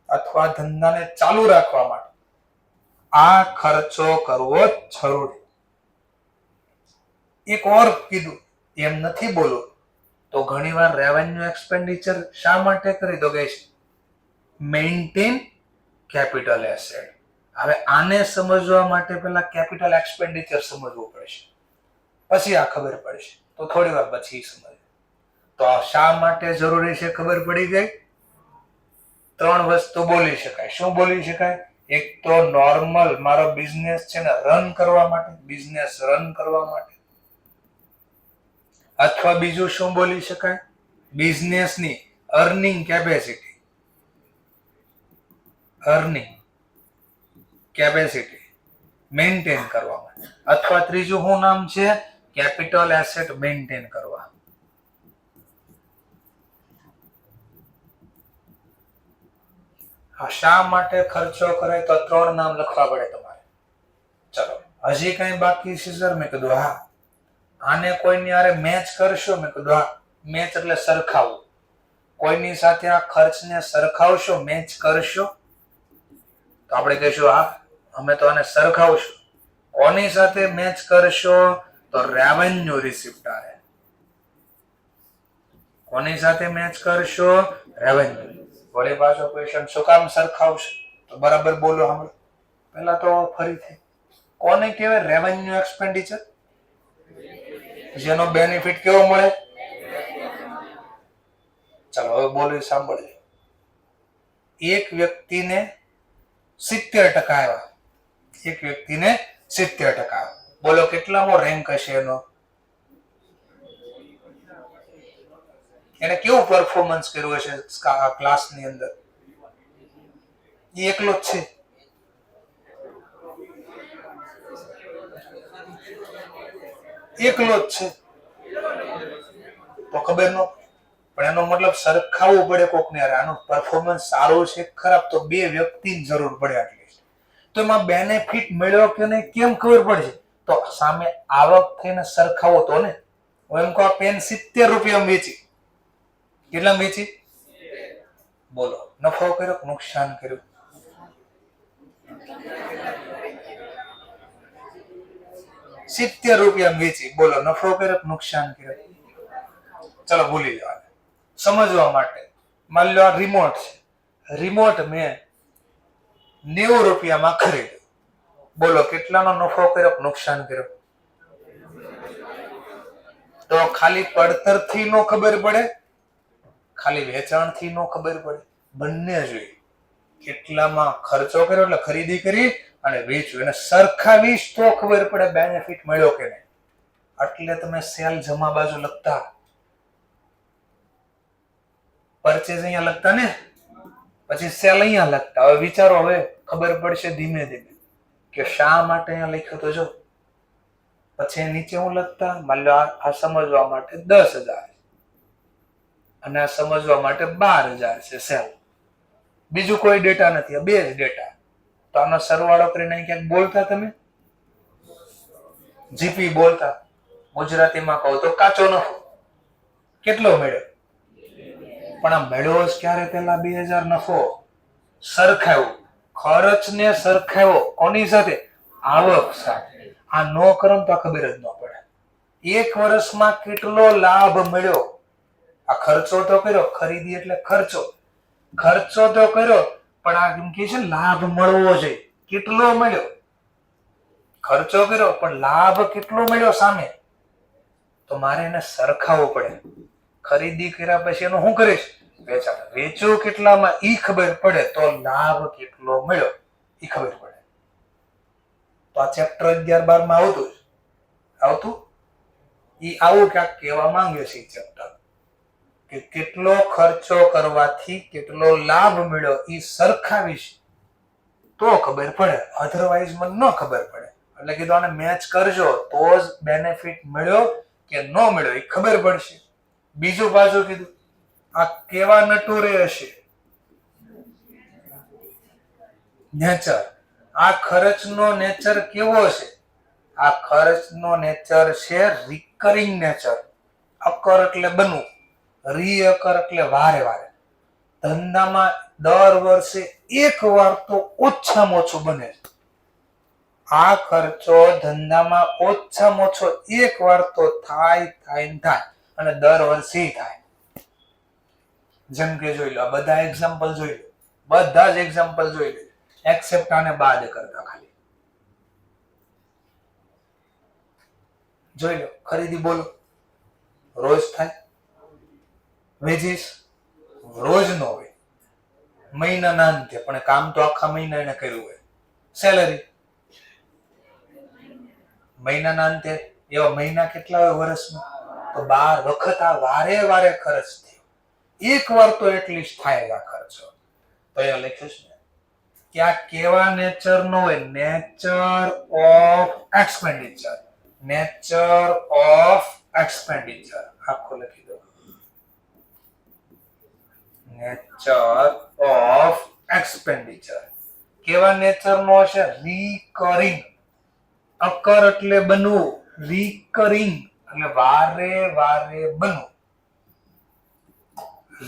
Speaker 1: અથવા ધંધાને ચાલુ રાખવા માટે આ ખર્ચો કરવો જરૂરી. એક ઓર કીધું, એમ નથી બોલો તો ઘણીવાર રેવન્યુ એક્સપેન્ડિચર શા માટે કરી દો ગઈ મેન્ટેન કેપિટલ એસેટ. હવે આને સમજવા માટે પહેલા કેપિટલ એક્સપેન્ડિચર સમજવું પડશે, પછી આ ખબર પડશે. તો થોડી વાર પછી સમજ. તો આ શા માટે જરૂરી છે ખબર પડી ગઈ. 3 વસ્તુ બોલી શકાય. શું બોલી શકાય? એક તો નોર્મલ મારો બિઝનેસ છે ને રન કરવા માટે, બિઝનેસ રન કરવા માટે. અથવા બીજું શું બોલી શકાય? બિઝનેસની earning capacity, earning capacity maintain કરવા માટે. અથવા ત્રીજું શું નામ છે? કેપિટલ એસેટ મેન્ટેન કરવા. શા માટે ખર્ચો કરે તો 3 નામ લખવા પડે તમારે. ચલો હજી કઈ બાકી છે સર? મેં કીધું હા. આને કોઈની હારે મેચ કરશો? મેં કીધું હા. મેચ એટલે સરખાવવું. કોઈની સાથે આ ખર્ચને સરખાવશો, મેચ કરશો, તો આપણે કહીશું હા અમે તો આને સરખાવશું. કોની સાથે મેચ કરશો? તો રેવન્યુ રિસિપ્ટ હારે. કોની સાથે મેચ કરશો? રેવન્યુ. વળી પાછો ક્વેશ્ચન શું કામ સરખાવશો? તો બરાબર બોલો હમણાં. પહેલા તો ફરીથી કોને કહેવાય? Revenue expenditure. જેનો બેનિફિટ કેવો મળે? ચાલો હવે બોલી સાંભળજો. એક વ્યક્તિને 70% આવ્યા. એક વ્યક્તિને 70%. બોલો કેટલામો રેન્ક હશે એનો? એને કેવું પરફોર્મન્સ કર્યું હશે ક્લાસની અંદર? એકલો જ છે. એકલો જ છે તો ખબર ન. પણ એનો મતલબ સરખાવવું પડે કોકને. આનું પરફોર્મન્સ સારું છે ખરાબ, તો 2 વ્યક્તિની જરૂર પડે એટલીસ્ટ. તો એમાં બેનિફિટ મળ્યો કે નહીં કેમ ખબર પડશે? તો સામે આવક થઈને સરખાવો તો ને. હું એમ કહું આ પેન 70 રૂપિયા વેચી. કેટલા વેચી? બોલો નફો કર્યો નુકસાન કર્યું? ₹70 વેચી. બોલો નફો કર્યો નુકસાન કર્યો? ચલો ભૂલી જાઓ. સમજવા માટે માની લો આ રિમોટ છે. રિમોટ મેં 90 રૂપિયામાં ખરીદ્યો. બોલો કેટલાનો નફો કર્યો નુકસાન કર્યો? તો ખાલી પડતરથી નો ખબર પડે, ખાલી વેચાણથી નો ખબર પડે, બંને જોઈએ. કેટલામાં ખર્ચો કર્યો એટલે ખરીદી કરી અને વેચ્યું, એને સરખાવીશ તો ખબર પડે બેનિફિટ મળ્યો કે નહીં. એટલે તમે સેલ જમા બાજુ લખતા, પરચેઝ અહીંયા લખતા ને, પછી સેલ અહીંયા લખતા. હવે વિચારો, હવે ખબર પડશે ધીમે ધીમે કે શા માટે અહીંયા લખ્યું. તો જો પછી નીચે હું લખતા, માની લો આ સમજવા માટે 10,000 અને આ સમજવા માટે 12,000 છે સેલ. બીજું કોઈ ડેટા નથી, આ 2 જ ડેટા. તો આનો સરવાળો કરીને ક્યાંક બોલતા તમે જીપી બોલતા. ગુજરાતીમાં કહો તો કાચો નફો. કેટલો મળ્યો? પણ આ મળ્યો જ ક્યારે? પેલા 2,000 નફો સરખાવ્યો, ખર્ચને સરખાવ્યો કોની સાથે? આવક સાથે. આ નો કરમ તો ખબર જ ન પડે. 1 વર્ષમાં કેટલો લાભ મળ્યો? આ ખર્ચો તો કર્યો, ખરીદી એટલે ખર્ચો. ખર્ચો તો કર્યો પણ આ એમ કે છે લાભ મળવો જોઈએ. કેટલો મળ્યો? ખર્ચો કર્યો પણ લાભ કેટલો મળ્યો સામે? તો મારે એને સરખાવવું પડે. ખરીદી કર્યા પછી એનું શું કરીશ? વેચાણ. વેચો કેટલામાં ઈ ખબર પડે તો લાભ કેટલો મળ્યો ઈ ખબર પડે. તો આ ચેપ્ટર 11-12 માં આવતું ઈ આવું ક્યાંક કહેવા માંગે છે ચેપ્ટર, કે કેટલો ખર્ચો કરવાથી કેટલો લાભ મળ્યો ઈ સરખાવીશ તો ખબર પડે, અધરવાઇઝ મને ન ખબર પડે. એટલે કીધું આને મેચ કરજો તો જ બેનિફિટ મળ્યો કે ન મળ્યો એ ખબર પડશે. બીજું પાછું કીધું આ કેવા નટુરે હશે? નેચર. આ ખર્ચનો નેચર કેવો છે? આ ખર્ચનો નેચર છે રિકરિંગ નેચર. અકર એટલે બનવું, રીઅકર એટલે વારે વારે. ધંધામાં દર વર્ષે 1 વાર તો ઓછામાં ઓછું બને છે. આ ખર્ચો ધંધામાં ઓછામાં ઓછો 1 વાર તો થાય. અને દર વર્ષે થાય. જેમ કે જોઈ લો, આ બધા એક્ઝામ્પલ જોઈ લો, બધા જ એક્ઝામ્પલ જોઈ લો, એક્સેપ્ટ આને બાદ કરતા ખાલી જોઈ લો. ખરીદી બોલો, રોજ થાય. વેજીસ રોજ નો હોય, મહિનાના અંતે, પણ કામ તો આખા મહિના એને કર્યું હોય. સેલરી મહિનાના અંતે. એવા મહિના કેટલા હોય વર્ષમાં? તો 12 વખત આ વારે વારે ખર્ચ થયો. એક વાર તો એટલીસ્ટ થાય આ ખર્ચો. તો એ લખીશ ને કે આ કેવા નેચર નો હોય? Nature of expenditure. Nature of expenditure આખો લખી દો. નેચર ઓફ એક્સપેન્ડિચર કેવા નેચર નો હશે? રિકરિંગ. અકર એટલે બનવું, રિકરિંગ એટલે વારે વારે બનવું.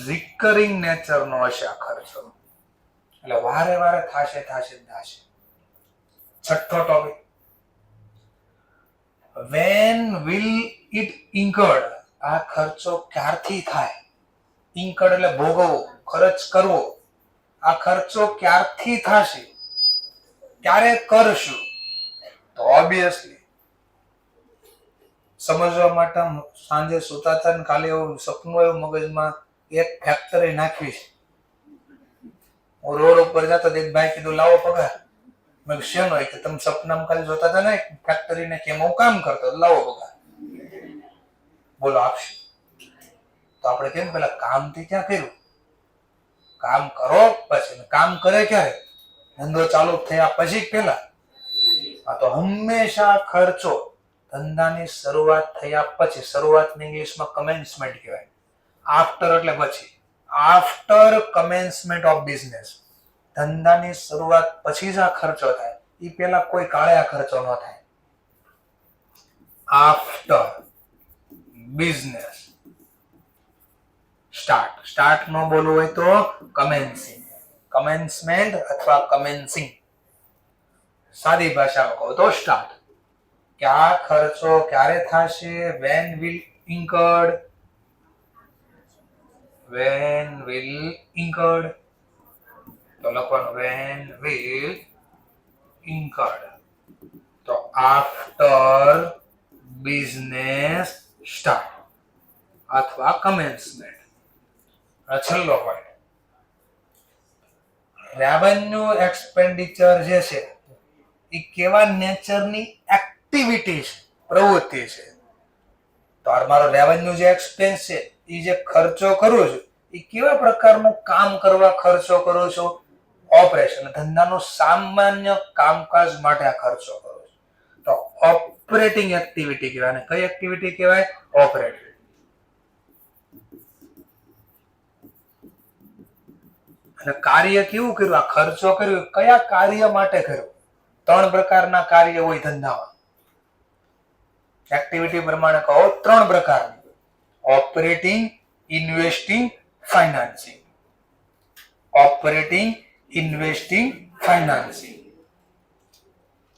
Speaker 1: રિકરિંગ નેચર નો હશે આ ખર્ચો, એટલે વારે વારે થાશે થાશે થાશે. છઠ્ઠો topic, when will it incurred? આ ખર્ચો ક્યારથી થાય? ઇન્કર્ડ એટલે ભોગવવો, ખર્ચ કરવો. આ ખર્ચો ક્યારથી થશે? ક્યારે કરશું? તો ઓબ્વિયસલી સમજવા માટે સાંજે સુતા હતા ને કાલે એવું સપનું આવ્યું મગજમાં, એક ફેક્ટરી નાખવી છે. હું રોડ ઉપર જતો એક ભાઈ કીધું લાવો પગાર. મેં શેનો? કે તમે સપનામાં કાલે જોતા હતા ને ફેક્ટરી ને, કેમ હું કામ કરતો, લાવો પગાર. બોલો આપશે? તો આપણે કેમ પેલા કામથી ક્યાં કર્યું? કામ કરો પછી. કામ કરે ક્યારે? ધંધો ચાલુ થયા પછી પેલા. આ તો હંમેશા ખર્ચો ધંધાની શરૂઆત થયા પછી. શરૂઆતની ઇંગ્લિશમાં કમેન્સમેન્ટ કહેવાય. આફ્ટર એટલે પછી. After commencement of business. ધંધાની શરૂઆત પછી જ આ ખર્ચો થાય. એ પેલા કોઈ કાળે આ ખર્ચો ન થાય. After business start. સ્ટાર્ટ નો બોલવું હોય તો કમેન્સિંગ. કમેન્સમેન્ટ અથવા કમેન્સિંગ. સાદી ભાષામાં કહો તો સ્ટાર્ટ. કે આ ખર્ચો ક્યારે થશે? when will incurred? when will incurred? તો લખવાનું when will incurred. તો after business start અથવા commencement. છેલ્લો પોઈન્ટ, રેવન્યુ એક્સપેન્ડિચર જે છે એ કેવા નેચરની એક્ટિવિટી છે, પ્રવૃત્તિ છે. તો મારો રેવન્યુ જે એક્સપેન્સ છે, એ જે ખર્ચો કરું છું, એ કેવા પ્રકારનું કામ કરવા ખર્ચો કરું છું? ઓપરેશન, ધંધાનું સામાન્ય કામકાજ માટે આ ખર્ચો કરું છું. તો ઓપરેટિંગ એક્ટિવિટી કહેવાય. અને કઈ એક્ટિવિટી કહેવાય? ઓપરેટિંગ. અને કાર્ય કેવું કર્યું? આ ખર્ચો કર્યો કયા કાર્ય માટે કર્યો? 3 પ્રકારના કાર્ય હોય ધંધામાં. એક્ટિવિટી પ્રમાણે કહો 3 પ્રકારની: operating, investing, financing. Operating, investing, financing.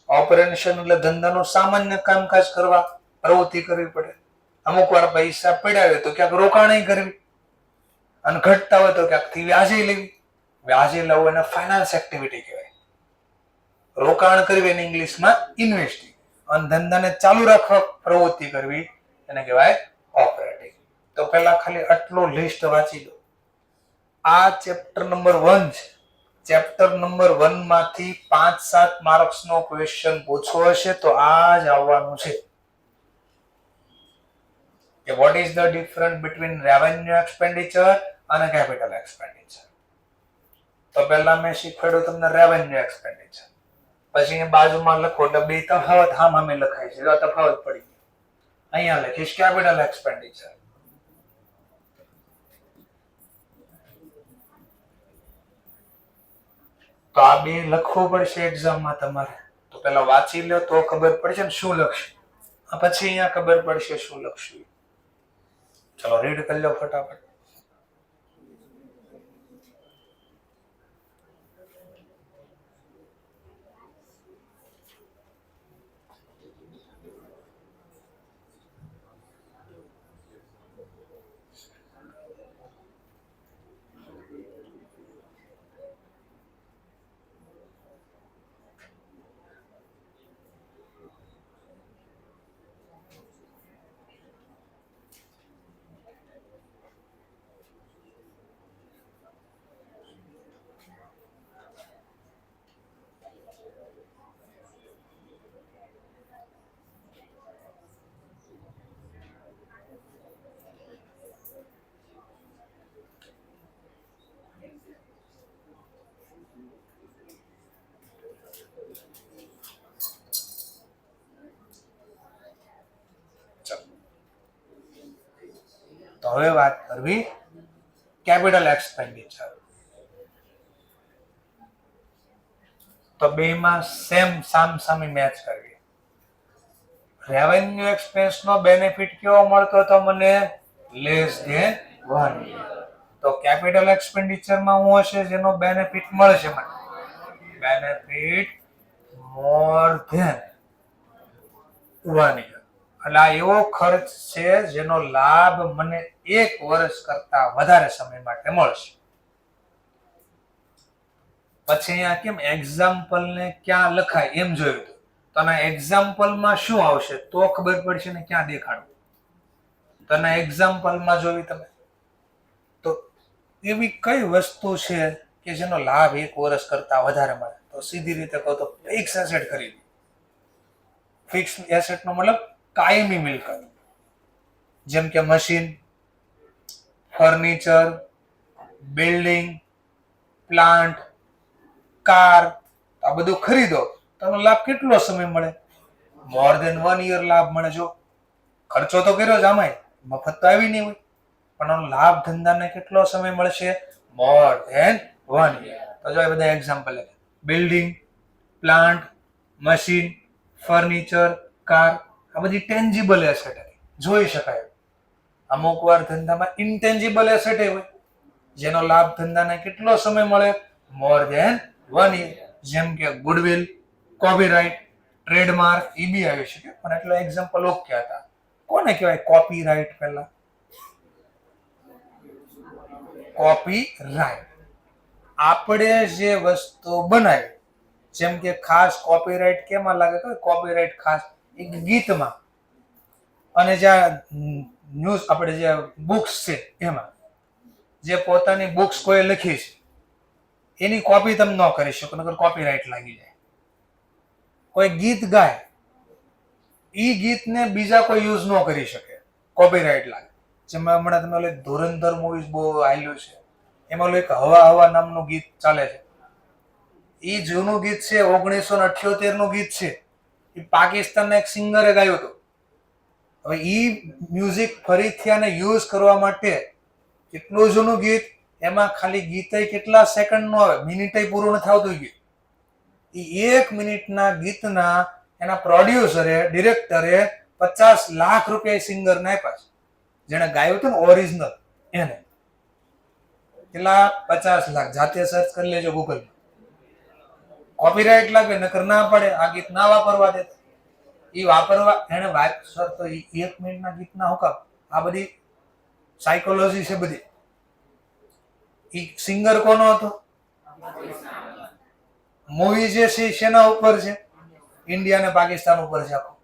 Speaker 1: Operation એટલે ધંધાનું સામાન્ય કામકાજ કરવા પ્રવૃત્તિ કરવી પડે. અમુક વાર પૈસા પડ્યા હોય તો ક્યાંક રોકાણ કરવી, અને ઘટતા હોય તો ક્યાંકથી વ્યાજે લેવી. વ્યાજે લેવું એને ફાઇનાન્સ એક્ટિવિટી કહેવાય. રોકાણ કરવી એને ઇંગ્લિશમાં ઇન્વેસ્ટિંગ. અને ધંધાને ચાલુ રાખવા પ્રવૃત્તિ કરવી એને કહેવાય ઓપરેટિંગ. તો પહેલા ખાલી આટલું લિસ્ટ વાંચી દો. આ ચેપ્ટર નંબર 1 છે. ચેપ્ટર નંબર 1 માંથી 5-7 માર્ક્સ નો ક્વેશ્ચન પૂછવો હશે તો આ જ આવવાનું છે. કે what is the difference between revenue expenditure અને capital expenditure? તો પહેલા મેં શીખવાડ્યું તમને રેવન્યુ એક્સપેન્ડિચર. પછી બાજુમાં લખો એટલે બે તફાવત સામે લખાય છે. તફાવત પડી ગયો. અહીંયા લખીશ કેપિટલ એક્સપેન્ડિચર. તો આ બે લખવું પડશે એક્ઝામમાં તમારે. તો પેલા વાંચી લો તો ખબર પડશે ને શું લખશું. પછી અહીંયા ખબર પડશે શું લખશું. ચલો રીડ કરી લો ફટાફટ. હવે વાત કરવી કેપિટલ એક્સપેન્ડિચર. તો બેમાં સામસામી મેચ કરવી. રેવન્યુ એક્સપેન્સ નો બેનિફિટ કેવો મળતો હતો મને? Less than 1 year. તો કેપિટલ એક્સપેન્ડિચર માં હું હશે જેનો બેનિફિટ મળશે મને? Benefit more than 1 year. એટલે આ એવો ખર્ચ છે જેનો લાભ મને 1 વર્ષ કરતા વધારે સમય માટે મળશે. પછી અહીંયા કેમ એક્ઝામ્પલ ને ક્યાં લખાય એમ જોયું હતું. તો આના એક્ઝામ્પલમાં શું આવશે તો ખબર પડશે ને ક્યાં દેખાડવું. તો આના એક્ઝામ્પલમાં જોવી તમે તો એવી કઈ વસ્તુ છે કે જેનો લાભ 1 વર્ષ કરતા વધારે મળે? તો સીધી રીતે કહો તો ફિક્સ એસેટ ખરીદી. ફિક્સ એસેટ નો મતલબ કાયમી મિલકત, જેમ કે machine, furniture, building, plant, car, આ બધું ખરીદો તો લાભ કેટલો સમય મળે? મોર ધેન 1 year લાભ મળે. જો ખર્ચો તો કર્યો જ, આમાંય મફત તો આવી નહીં હોય, પણ આનો લાભ ધંધાને કેટલો સમય મળશે? More than 1 year. તો જો આ બધા એક્ઝામ્પલ છે. Building, plant, machine, furniture, car, આ બધી ટેન્જિબલ એસેટ જોઈ શકાય. અમુક વાર ધંધામાં ઇન્ટેન્જિબલ એસેટ હોય જેનો લાભ ધંધાને કેટલો સમય મળે? More than 1 year. જેમ કે ગુડવિલ, કોપીરાઇટ, ટ્રેડમાર્ક એ બી આવી શકે, પણ એટલો એક્ઝામ્પલ ઓકે હતા. કોને કહેવાય કોપીરાઇટ? પહેલા કોપીરાઇટ આપણે જે વસ્તુ બનાવી, જેમ કે ખાસ કોપીરાઇટ કેમાં લાગે? કોપીરાઇટ ખાસ એક ગીતમાં અને જ્યાં ન્યૂઝ આપણે જે બુક્સ છે એમાં, જે પોતાની બુક્સ કોઈ લખી છે એની કોપી તમે ન કરી શકો, નકર કોપીરાઇટ લાગી જાય. કોઈ ગીત ગાય, ઈ ગીતને બીજા કોઈ યુઝ ન કરી શકે, કોપીરાઇટ લાગે. જેમાં હમણાં તમે ધુરંધર મૂવીઝ બહુ હાલ્યું છે, એમાં એક હવા હવા નામનું ગીત ચાલે છે. ઈ જૂનું ગીત છે, 1978 નું ગીત છે. એ પાકિસ્તાનના એક સિંગરે ગાયું હતું. હવે ઈ મ્યુઝિક ફરીથી આને યુઝ કરવા માટે એટલું જૂનું ગીત, એમાં ખાલી ગીત કેટલા સેકન્ડ નું આવે, મિનિટે પૂરું નથી આવતું ગીત. એ 1 મિનિટના ગીતના એના પ્રોડ્યુસરે, ડિરેક્ટરે 50 લાખ રૂપિયા સિંગરને આપ્યા છે. જેને ગાયું હતું ને ઓરિજિનલ એને કેટલા? 50 લાખ. જાતે સર્ચ કરી લેજો ગૂગલ. કોપીરાઇટ લાગે, નકર ના પડે, આ ગીત ના વાપરવા દે. એ વાપરવા એને વાત સર તો 1 મિનિટના ગીતના હુકામ? આ બધી સાયકોલોજી છે બધી. ઈ સિંગર કોનો હતો? મૂવી જે છે શેના ઉપર છે? ઇન્ડિયા ને પાકિસ્તાન ઉપર છે આખું.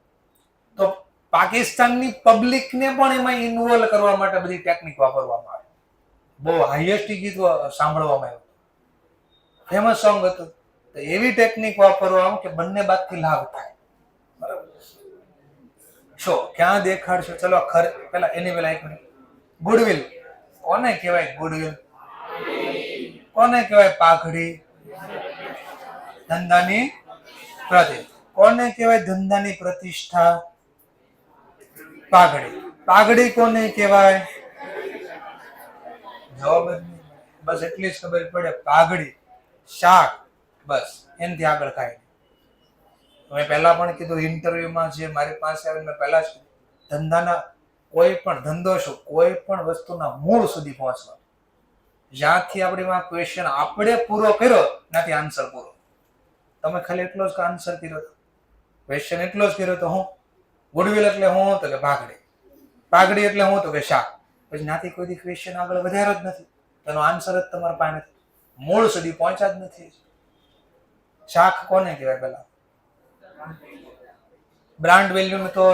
Speaker 1: તો પાકિસ્તાનની પબ્લિકને પણ એમાં ઇન્વોલ્વ કરવા માટે બધી ટેકનિક વાપરવામાં આવે. બહુ હાઈએસ્ટ ગીત સાંભળવામાં આવ્યું, ફેમસ સોંગ હતું. તો એવી ટેકનિક વાપરવામાં કે બંને બાજુથી લાભ થાય. બરાબર? શો ક્યાં દેખાડશો? ચલો પેલા એની પેલા 1 મિનિટ. ગુડવિલ કોને કહેવાય? ગુડવિલ કોને કહેવાય? પાઘડી ધંધાની કોને કહેવાય? ધંધાની પ્રતિષ્ઠા. પાઘડી. પાઘડી કોને કહેવાય? જવાબ જ નહીં. બસ એટલી જ ખબર પડે, પાઘડી, શાક, બસ એનાથી આગળ કાંઈ નહીં. મેં પહેલા પણ કીધું ઇન્ટરવ્યુમાં, જે મારી પાસે આવીને મેં પહેલા જ ધંધાના કોઈ પણ ધંધો શું, કોઈ પણ વસ્તુના મૂળ સુધી પહોંચવા, જ્યાંથી આપણી ક્વેશ્ચન આપણે પૂરો કર્યો ત્યાંથી આન્સર પૂરો. તમે ખાલી એટલો જ આન્સર કર્યો, ક્વેશ્ચન એટલો જ કર્યો તો હું ગુડવિલ એટલે હું તો કે પાઘડી, પાઘડી એટલે હું તો કે શાક. પછી ત્યાંથી કોઈ ક્વેશ્ચન આગળ વધાર્યો જ નથી, તેનો આન્સર જ તમારા પાસે નથી, મૂળ સુધી પહોંચ્યા જ નથી. શાક કોને કહેવાય? પેલા બ્રાન્ડ વેલ્યુ તો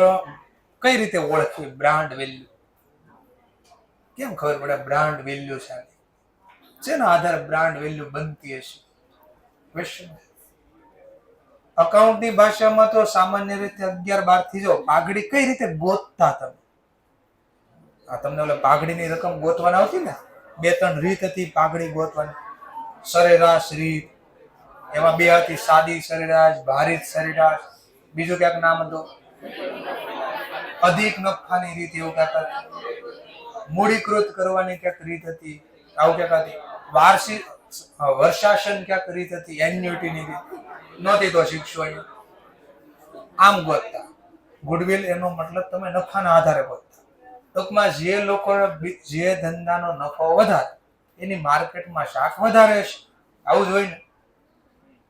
Speaker 1: કઈ રીતે ઓળખવી? બ્રાન્ડ વેલ્યુ કેમ ખબર પડે? બ્રાન્ડ વેલ્યુ છે જેના આધારે બ્રાન્ડ વેલ્યુ બનતી હશે. ક્વેશ્ચન અકાઉન્ટની ભાષામાં તો સામાન્ય રીતે 11-12 થી જો પાઘડી કઈ રીતે ગોતતા તમે? આ તમને ઓલે પાઘડીની રકમ ગોતવાના આવતી ને, 2-3 રીત હતી પાઘડી ગોતવાની. સરેરાશ રીત, એમાં 2 હતી, સાદી સરેરાશ, ભારિત સરેરાશ, બીજું ક્યાંક નામ હતું અધિક નફાની રીત, એવું ક્યાંક મૂડીકૃત કરવાની ક્યાંક રીત હતી, આવું ક્યાંક હતી. વાર્ષિક વર્ષાસન ક્યાંક રીત હતી, એન્યુટીની રીત નહોતી, તો શીખશો અહીંયા. આમ ગોતતા ગુડવિલ એનો મતલબ તમે નફાના આધારે ગોતતા. ટૂંકમાં જે લોકો જે ધંધાનો નફો વધારે એની માર્કેટમાં શાખ વધારે છે, આવું જ હોય ને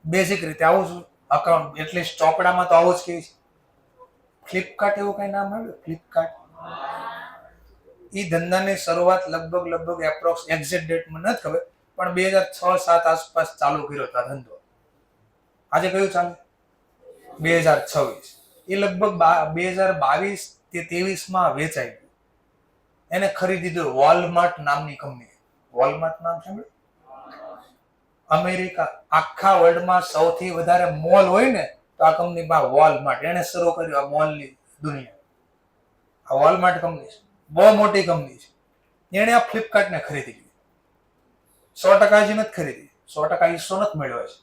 Speaker 1: બેઝિક રીતે. આવું જ અકાઉન્ટ એટલીસ્ટ ચોપડામાં તો આવું જ કહે છે. ફ્લિપકાર્ટ એવું કઈ નામ આવ્યું? ફ્લિપકાર્ટ એ ધંધાની શરૂઆત લગભગ એપ્રોક્સ એક્ઝેક્ટ ડેટ મને નથી ખબર, પણ 2006-07 આસપાસ ચાલુ કર્યો હતો આ ધંધો. આજે કયું ચાલે? 2026. એ લગભગ 2022-23 માં વેચાઈ ગયું. એને ખરીદી દીધું વોલમાર્ટ નામની કંપની. વોલમાર્ટ નામ સાંભળ્યું? અમેરિકા આખા વર્લ્ડમાં સૌથી વધારે મોલ હોય ને તો આ કંપની માં વોલમાર્ટ. એને શરૂ કર્યું આ મોલની દુનિયા. આ વોલમાર્ટ કંપની છે, બહુ મોટી કંપની છે. એને આ ફ્લિપકાર્ટને ખરીદી લીધી. 100% જ નથી ખરીદી, 100% હિસ્સો નથી મળ્યો છે.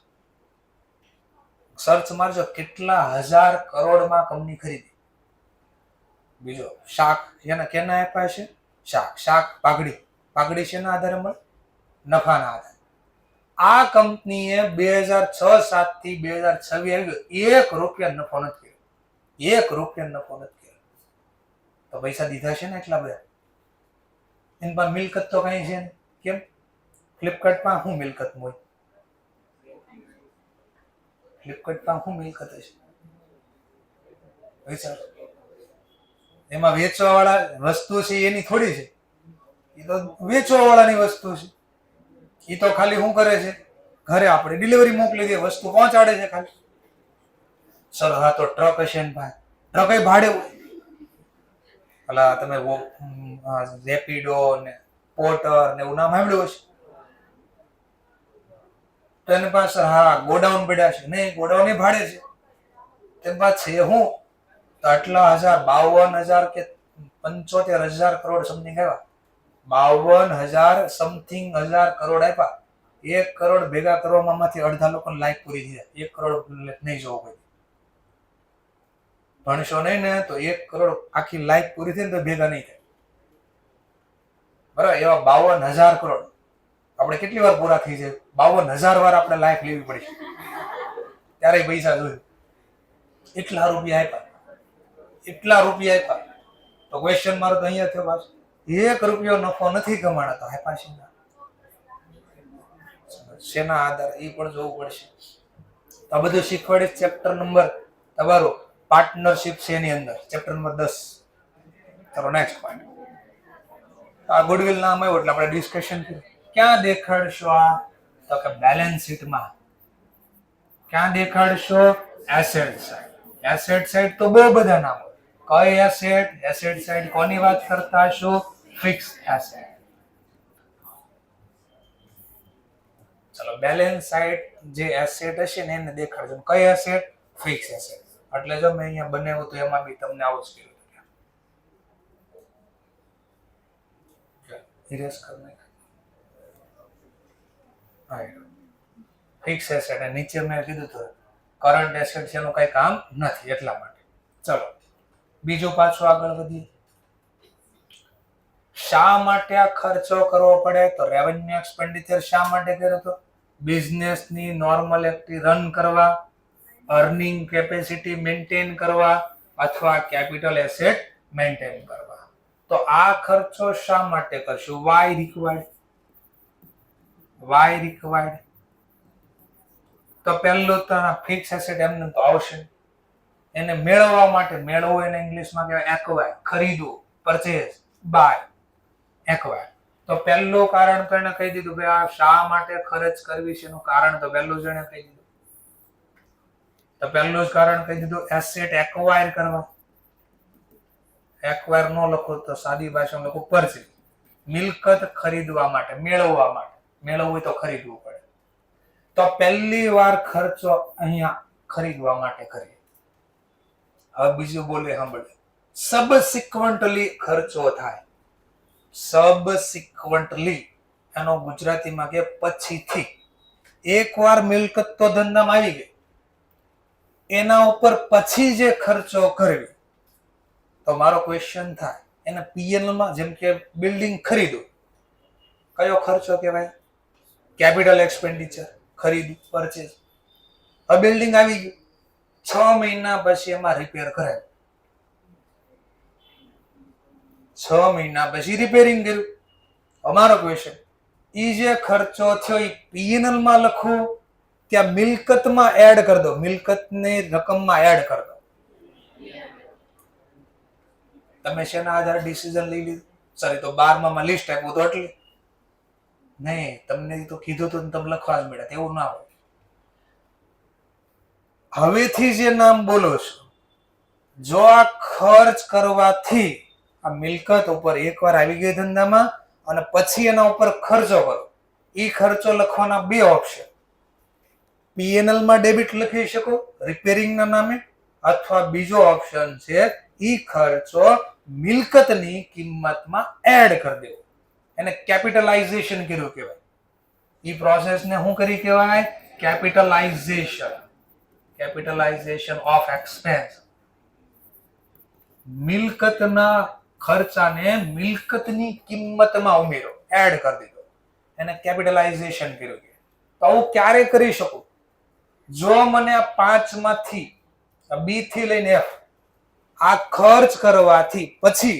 Speaker 1: સર્ચ મારજો કેટલા હજાર કરોડમાં કંપની ખરીદી. બીજો શાક, જેને કેના આપ્યા છે? શાક પાઘડી શેના આધારે મળે? નફાના આધારે. આ કંપનીએ 2006-07 થી 2026 ₹1 નફો નથી કર્યો. ₹1 નફો નથી કર્યો. તો પૈસા દીધા છે ને એટલા બધા. એની પાસે મિલકત તો કઈ છે ને. કેમ? ફ્લિપકાર્ટમાં શું મિલકત હોય? ફ્લિપકાર્ટમાં શું મિલકત હશે? વિચાર. એમાં વેચવા વાળા વસ્તુ છે એની થોડી છે. એ તો વેચવા વાળાની વસ્તુ છે. એ તો ખાલી શું કરે છે? ઘરે આપણે ડિલિવરી મોકલી દે, વસ્તુ પહોંચાડે છે ખાલી. સર હા તો ટ્રક હશે ને ભાઈ? ટ્રક એ ભાડે હોય. ભલા તમે રેપિડો ને પોર્ટર ને એવું નામ સાંભળ્યું હશે. તો એની પાસે હા ગોડાઉન પડ્યા છે. નહીં, ગોડાઉન એ ભાડે છે. તેની પાસે છે હું તો આટલા 52,000 કે 75,000 કરોડ સમથિંગ આવ્યા. 52,000 સમથિંગ કરોડ આપ્યા. 1 કરોડ ભેગા કરવામાં માંથી અડધા લોકોને લાઈફ પૂરી થઈ જાય. 1 કરોડ નહીં જોવું કોઈ. ભણશો નહીં ને તો 1 કરોડ આખી લાઈફ પૂરી થઈ ને તો ભેગા નહીં થાય. બરાબર? એવા 52,000 કરોડ આપણે કેટલી વાર પૂરા થઈ જાય? 52,000 વાર આપણે લાઈફ લેવી પડી ત્યારે પૈસા જોયું. એટલા રૂપિયા આપ્યા. તો ક્વેશ્ચન મારો તો અહીંયા થયો પાછો. ₹1 નફો નથી કમાણા તો આપ્યા શેના આધારે? એ પણ જોવું પડશે. આ બધું શીખવાડે. ચેપ્ટર નંબર તમારો પાર્ટનરશિપ છે એની અંદર, ચેપ્ટર નંબર 10. ચલો નેક્સ્ટ પોઈન્ટ. આ ગુડવિલ નામ આવ્યું એટલે આપણે ડિસ્કશન કર્યું. ક્યાં દેખાડશો આ? તો કે બેલેન્સ શીટમાં. ક્યાં દેખાડશો? Asset side. એસેટ સાઈડ તો બહુ બધા નામ હોય. કઈ એસેટ? એસેટ સાઈડ કોની વાત કરતા છો? Fix asset. ચલો બેલેન્સ સાઈડ જે એસેટ હશે ને એને દેખાડજો. કઈ એસેટ? Fix asset. એટલે જો મેં અહીંયા બનાવ્યું તો એમાં બી તમને આવું જ કર્યું. ઇરેઝ કરી નાખ. ફિક્સ એસેટ નીચે મેં કીધું તો કરંટ એસેટ છે એનું કઈ કામ નથી એટલા માટે. ચલો બીજું પાછું આગળ વધીએ. શા માટે આ ખર્ચો કરવો પડે? તો રેવન્યુ એક્સપેન્ડિચર શા માટે કર્યો હતો? બિઝનેસની નોર્મલ એક્ટિવિટી રન કરવા, અર્નિંગ કેપેસિટી મેન્ટેન કરવા અથવા કેપિટલ એસેટ મેન્ટેન કરવા. તો આ ખર્ચો શા માટે કરશું? Why required. તો પહેલું તો ફિક્સ એસેટ એમને તો આવશે. એને મેળવવા માટે, મેળવવું એને ઇંગ્લિશમાં કહેવાય એક્વાયર, ખરીદવું, પરચેઝ, બાય, એક્વાયર. તો પહેલું કારણ તો એને કહી દીધું કે આ શા માટે ખર્ચ કરવી છે એનું કારણ તો પહેલું જ એને કહી દીધું. તો પહેલું જ કારણ કહી દીધું એસેટ એક્વાયર કરવા. એક્વાયર નો લખો તો સાદી ભાષામાં લખો પરચેઝ. મિલકત ખરીદવા માટે, મેળવવા માટે. મેળવવું હોય તો ખરીદવું પડે. તો પહેલી વાર ખર્ચો અહીંયા ખરીદવા માટે કરીએ. હવે બીજું બોલે સાંભળે. સબસિક્વન્ટલી ખર્ચો થાય. સબસિક્વન્ટલી એનો ગુજરાતીમાં કે પછીથી. એકવાર મિલકત તો ધંધામાં આવી ગઈ, એના ઉપર પછી જે ખર્ચો કરવી. તો મારો ક્વેશ્ચન થાય એને પીએનએલ માં, જેમ કે બિલ્ડિંગ ખરીદો, કયો ખર્ચો કહેવાય? Capital expenditure. ખરીદી, પરચેસ. હવે બિલ્ડિંગ આવી ગયું, 6 મહિના પછી એમાં રિપેર કરાય, 6 મહિના પછી રિપેરિંગ કર્યું. અમારો ક્વેશ્ચન, ઈ જે ખર્ચો થયો એ પીએનએલ માં લખો, ત્યાં મિલકતમાં એડ કરી દો, મિલકતની રકમમાં એડ કરી દો. તમે શેના આધારે ડિસિઝન લઈ લીધું? સર તો 12માં લિસ્ટ આપ્યું તો એટલે નહીં, તમને તો કીધું તો તમે લખવા જ મળ્યા, એવું ના હોય. હવેથી જે નામ બોલો છો, જો આ ખર્ચ કરવાથી આ મિલકત ઉપર એકવાર આવી ગઈ ધંધામાં અને પછી એના ઉપર ખર્ચો કરો, એ ખર્ચો લખવાના બે ઓપ્શન. પીએનએલ માં ડેબિટ લખી શકો રિપેરિંગ ના નામે, અથવા બીજો ઓપ્શન છે ઈ ખર્ચો મિલકતની કિંમતમાં એડ કરી દેવો, એને કેપિટલાઇઝેશન કર્યું કહેવાય. ઈ પ્રોસેસને શું કરી કહેવાય? કેપિટલાઇઝેશન. Capitalisation of expense. મિલકતના ખર્ચાને મિલકતની કિંમતમાં ઉમેરો, એડ કરી દીધો, એને કેપિટલાઇઝેશન કર્યું. તો હું ક્યારે કરી શકું? જો મને આ 5 માંથી બી થી લઈને એફ આ ખર્ચ કરવાથી પછી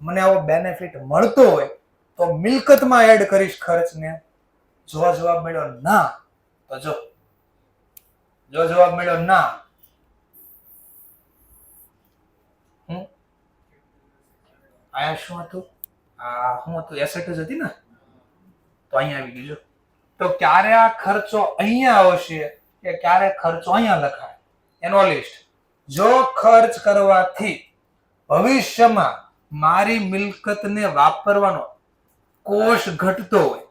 Speaker 1: મને આવો બેનિફિટ મળતો હોય તો મિલકતમાં એડ કરીશ ખર્ચને. જો જવાબ મળ્યો ના, તો જો જવાબ મળ્યો ના, આ શું હતું? આ શું હતું? એસેટ જ હતી ને, તો અહીંયા આવી ગયું. તો ક્યારે આ ખર્ચો અહીંયા આવશે કે ક્યારે ખર્ચો અહીંયા લખાય, એનો લિસ્ટ. જો ખર્ચ કરવાથી ભવિષ્યમાં મારી મિલકતને વાપરવાનો કોષ ઘટતો હોય,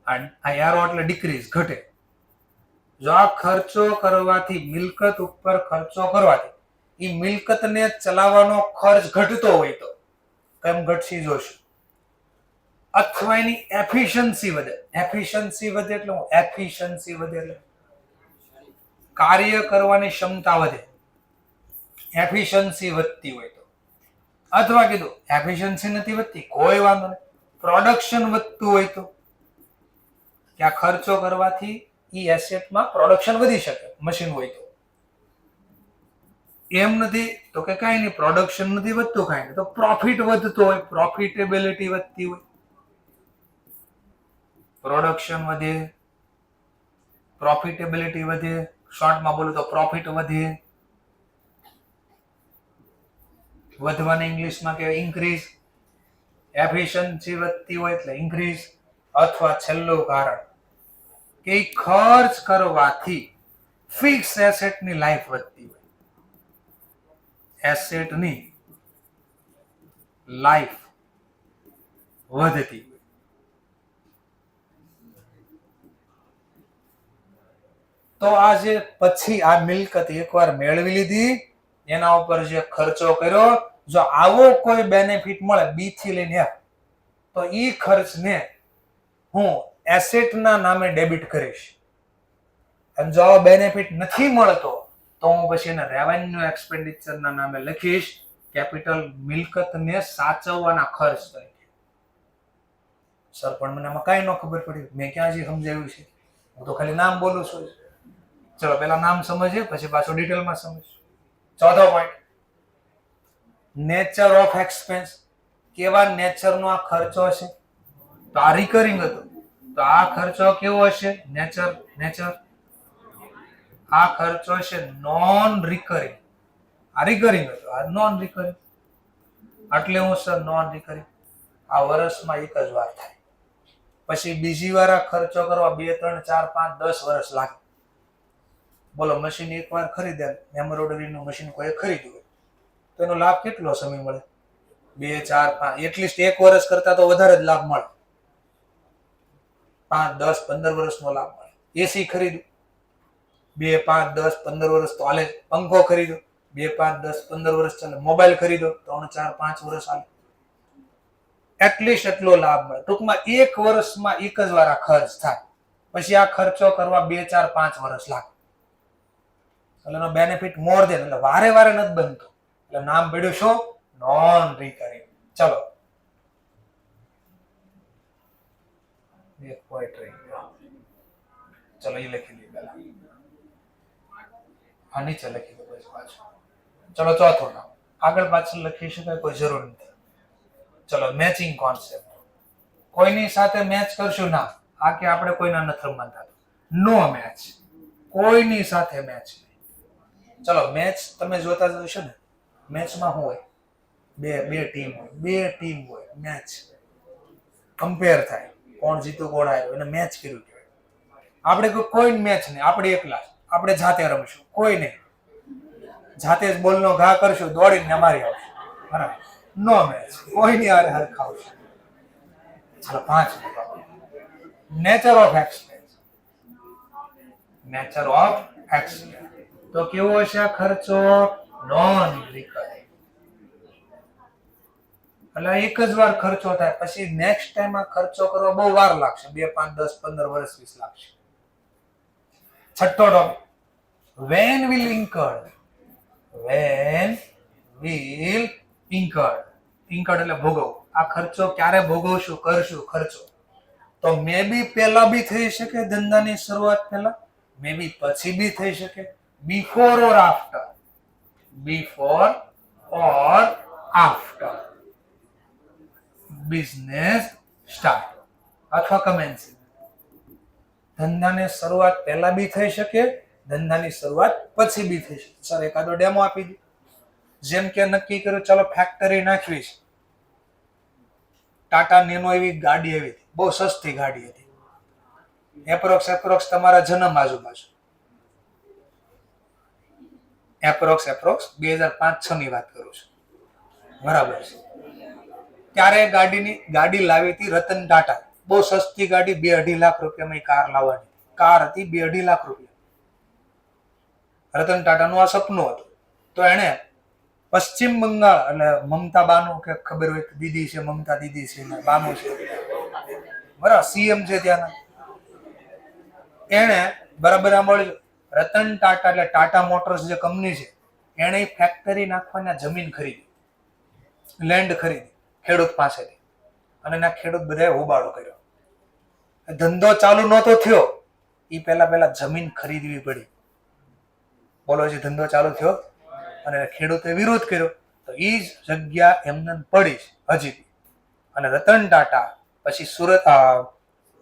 Speaker 1: આ એરો એટલે ડિક્રીઝ, ઘટે. જો આ ખર્ચો કરવાથી, મિલકત ઉપર ખર્ચો કરવાથી એ મિલકતને ચલાવવાનો ખર્ચ ઘટતો હોય તો કેમ ઘટશે જોશું. અથવા એની એફિશિયન્સી વધે. એફિશિયન્સી વધે એટલે હું? એફિશિયન્સી વધે એટલે કાર્ય કરવાની ક્ષમતા વધે. એફિશિયન્સી વધતી હોય તો, અથવા કીધું એફિશિયન્સી નથી વધતી, કોઈ વાંધો નહીં, પ્રોડક્શન વધતું હોય તો, કે આ ખર્ચો કરવાથી ઈ એસેટમાં પ્રોડક્શન વધી શકે, મશીન હોય તો. એમ નથી તો કે કાંઈ નહીં, પ્રોડક્શન નથી વધતું, કાંઈ નહીં, તો પ્રોફિટ વધતો હોય, પ્રોફિટેબિલિટી વધતી હોય. પ્રોડક્શન વધે, પ્રોફિટેબિલિટી વધે, શોર્ટમાં બોલું તો પ્રોફિટ વધે. વધવાને ઇંગ્લિશમાં કહેવાય ઇન્ક્રીઝ. એફિશિયન્સી વધતી હોય એટલે ઇન્ક્રીઝ. અથવા છેલ્લું કારણ કે ખર્ચ કરવાથી ફિક્સ એસેટની લાઈફ વધતી હોય, એસેટની લાઈફ વધતી હોય. તો આ જે પછી આ મિલકત એકવાર મેળવી લીધી, એના ઉપર જે ખર્ચો કર્યો, જો આવો કોઈ બેનિફિટ મળે બી થી લઈને એફ, તો ઈ ખર્ચને હું એસેટના નામે ડેબિટ કરીશ. અને જો આવો બેનિફિટ નથી મળતો તો હું પછી એને રેવન્યુ એક્સપેન્ડિચરના નામે લખીશ, કેપિટલ મિલકતને સાચવવાના ખર્ચ તરીકે. સર પણ મને આમાં કાંઈ ન ખબર પડી, મેં ક્યાં જે સમજાવ્યું છે? હું તો ખાલી નામ બોલું છું. ચલો પેલા નામ સમજીએ, પછી પાછું ડિટેલમાં સમજીશું. ચોથો પોઈન્ટ, નેચર ઓફ એક્સપેન્સ. કેવા નેચરનો આ ખર્ચો હશે? તો આ રિકરિંગ હતું, તો આ ખર્ચો કેવો હશે? નેચર. આ ખર્ચો હશે નોન રિકરિંગ. આ રિકરિંગ હતો, આ નોન રિકરિંગ. એટલે હું સર નોન રિકરિંગ, આ વર્ષમાં એક જ વાર થાય. પછી બીજી વાર આ ખર્ચો કરવા 2, 3, 4, 5, 10 વર્ષ લાગે. બોલો, મશીન એકવાર ખરીદે, એમ્બ્રોઇડરીનું મશીન કોઈ ખરીદ્યું હોય તો એનો લાભ કેટલો સમય મળે? 2, 4, 5, એટલીસ્ટ 1 વર્ષ કરતા તો વધારે જ લાભ મળે. 5, 10, 15 વર્ષનો લાભ મળે. એસી ખરીદ્યું, 2, 5, 10, 15 વર્ષ તો હાલે. પંખો ખરીદ્યો, 2, 5, 10, 15 વર્ષ ચાલે. મોબાઈલ ખરીદો, 3, 4, 5 વર્ષ હાલે. એટલીસ્ટ એટલો લાભ મળે. ટૂંકમાં 1 વર્ષમાં એક જ વાર આ ખર્ચ થાય, પછી આ ખર્ચો કરવા 2, 4, 5 વર્ષ લાગે. એટલે એનો બેનિફિટ મોર દેન, એટલે વારે વારે નથી બનતો. એટલે નામ પડ્યું શું? Non recurring. ચલો એક પોઈન્ટ રહી ગયો. ચલો એ લખી દઈએ પહેલા. આ નીચે લખી દો પછી પાછું. ચલો ચોથું નામ આગળ પાછળ લખી શકાય, કોઈ જરૂર નથી. ચલો મેચિંગ કોન્સેપ્ટ. કોઈની સાથે મેચ કરશું ના. આ કે આપણે કોઈના નથી રમતા. નો મેચ. કોઈની સાથે મેચ નહીં. ચલો મેચ તમે જોતા જ હશો ને. મેચમાં શું હોય? બે ટીમ હોય. બે ટીમ હોય. મેચ કમ્પેર થાય. કોણ જીતું કોણ હાર્યું એને મેચ કર્યું કહેવાય. આપણે કોઈ મેચ નહીં. આપણે એકલા આપણે જાતે રમશું. કોઈ નહીં. જાતે જ બોલનો ઘા કરશું, દોડીને મારી આવશું. બરાબર. નો મેચ. કોઈની હારે હરખાવશું. ચાલો 5 nature of expense. Nature of expense તો કેવો હશે આ ખર્ચો? Non recurring. એટલે એક જ વાર ખર્ચો થાય, પછી નેક્સ્ટ ટાઈમ આ ખર્ચો કરવા બહુ વાર લાગશે. 2, 5, 10, 15 વર્ષ 20 લાગશે. છઠ્ઠો topic when will incurred. when will incurred. incurred એટલે ભોગવવું. આ ખર્ચો ક્યારે ભોગવશું કરશું ખર્ચો? તો મે બી પહેલા બી થઈ શકે, ધંધાની શરૂઆત પહેલા, મે બી પછી બી થઈ શકે, બિફોર ઓર આફ્ટર. બિફોર ઓર આફ્ટર બિઝનેસ સ્ટાર્ટ અથવા કમેન્સિંગ. ધંધાની શરૂઆત પહેલા બી થઈ શકે, ધંધાની શરૂઆત પછી બી થઈ શકે. સર એકાદો ડેમો આપી દે. જેમ કે નક્કી કર્યું ચાલો ફેક્ટરી નાખવી છે. ટાટા નેનો એવી ગાડી આવી હતી, બહુ સસ્તી ગાડી હતી. એપ્રોક્સ તમારા જન્મ આજુબાજુ. એપ્રોક્સ 2005-6 ની વાત કરું છું. બરાબર છે. ત્યારે ગાડી લાવી હતી રતન ટાટા. બહુ સસ્તી ગાડી, 2-2.5 લાખ રૂપિયામાં કાર લાવવાની. કાર હતી 2-2.5 લાખ રૂપિયા. રતન ટાટાનું આ સપનું હતું. તો એને પશ્ચિમ બંગાળ એટલે મમતા બાનું કે ખબર હોય દીદી છે, મમતા દીદી છે, બાનું છે, બરાબર સીએમ છે ત્યાંના. એને બરાબર સાંભળ્યું, રતન ટાટા એટલે ટાટા મોટર્સ જે કંપની છે એને ફેક્ટરી નાખવાની જમીન ખરીદી, લેન્ડ ખરીદી ખેડૂત પાસેથી. અને એના ખેડૂત બધાએ હોબાળો કર્યો. ધંધો ચાલુ નહોતો થયો એ પહેલા જમીન ખરીદવી પડી. બોલો જે ધંધો ચાલુ થયો અને ખેડૂતે વિરોધ કર્યો તો એ જ જગ્યા એમને પડી હજી. અને રતન ટાટા પછી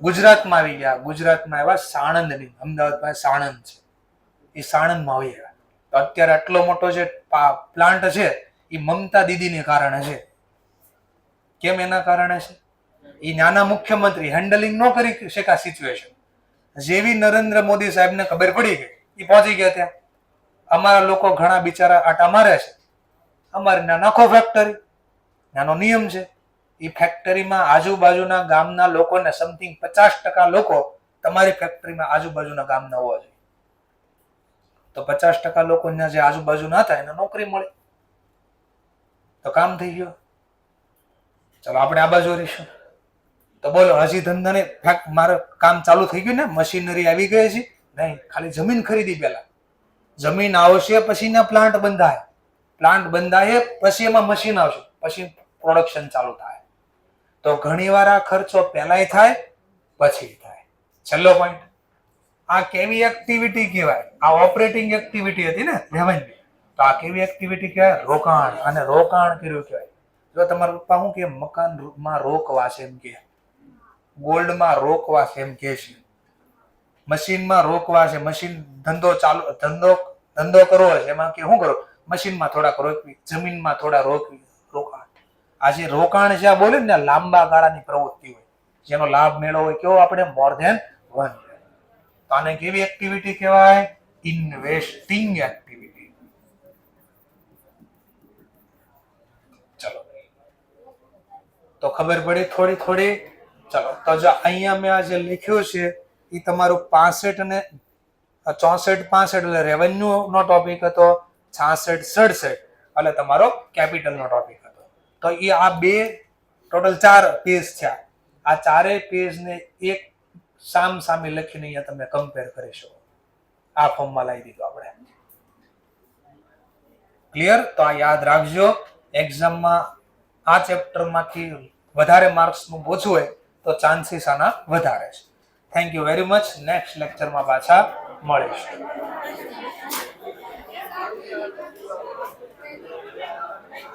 Speaker 1: ગુજરાતમાં આવી ગયા. ગુજરાતમાં આવ્યા સાણંદની, અમદાવાદમાં સાણંદ છે, એ સાણંદમાં આવી ગયા. તો અત્યારે આટલો મોટો જે પ્લાન્ટ છે એ મમતા દીદીને કારણે છે. કેમ એના કારણે છે? એ નાના મુખ્યમંત્રી હેન્ડલિંગ ન કરી શકા સિચ્યુએશન. જેવી નરેન્દ્ર મોદી સાહેબને ખબર પડી ગઈ એ પહોંચી ગયા ત્યાં. અમારા લોકો ઘણા બિચારા આટા મારે છે, અમારે નાખો ફેક્ટરી. નાનો નિયમ છે. એ ફેક્ટરીમાં આજુબાજુના ગામના લોકોને સમથિંગ 50% લોકો તમારી ફેક્ટરીમાં આજુબાજુના ગામના હોવા જોઈએ. તો 50% લોકોને જે આજુબાજુના હતા એને નોકરી મળી, તો કામ થઈ ગયું. ચલો આપણે આ બાજુ રહીશું. તો બોલો હજી ધંધાને મારે કામ ચાલુ થઈ ગયું ને? મશીનરી આવી ગઈ છે? નહીં, ખાલી જમીન ખરીદી. પહેલા જમીન આવશે પછી ના પ્લાન્ટ બંધાય. પ્લાન્ટ બંધાય પછી એમાં મશીન આવશે, પછી પ્રોડક્શન ચાલુ થાય. તો ઘણી વાર આ ખર્ચો પહેલાય થાય પછી થાય. છેલ્લો પોઈન્ટ, આ કેવી એક્ટિવિટી કહેવાય? આ ઓપરેટિંગ એક્ટિવિટી હતી ને રેવન્યુ. તો આ કેવી એક્ટિવિટી કહેવાય? રોકાણ. અને રોકાણ કર્યું કહેવાય. જો તમારા પપ્પા શું કે મકાનમાં રોકવા છે એમ કે, ગોલ્ડમાં રોકવા છે એમ કે છે, મશીનમાં રોકવા છે. મશીન ધંધો કરવો છે એમાં કે શું કરો? મશીનમાં થોડાક રોકવી, જમીનમાં થોડા રોકાણ. આ જે રોકાણ છે આ બોલે ને લાંબા ગાળાની પ્રવૃત્તિ હોય, જેનો લાભ મેળવો હોય કેવો આપણે મોર ધેન 1. તો આને કેવી એક્ટિવિટી કહેવાય? Investing activity. ચલો તો ખબર પડી થોડી. ચલો તો જો અહીંયા મેં આ જે લખ્યું છે એ તમારું 65 અને 64-65 એટલે રેવન્યુ નો ટોપિક હતો. 66-67 એટલે તમારો કેપિટલ નો ટોપિક હતો. તો એ આ બે ટોટલ 4 પેજ થયા. આ 4 પેજને એક સામે લખીને અહીંયા તમે કમ્પેર કરી શકો. આ ફોર્મમાં લાવી દીધું આપણે. ક્લિયર? તો આ યાદ રાખજો. એક્ઝામમાં આ ચેપ્ટરમાંથી વધારે માર્ક્સનું ઓછું હોય તો ચાન્સીસ આના વધારે છે. Thank you very much. Next લેક્ચરમાં પાછા મળીશું.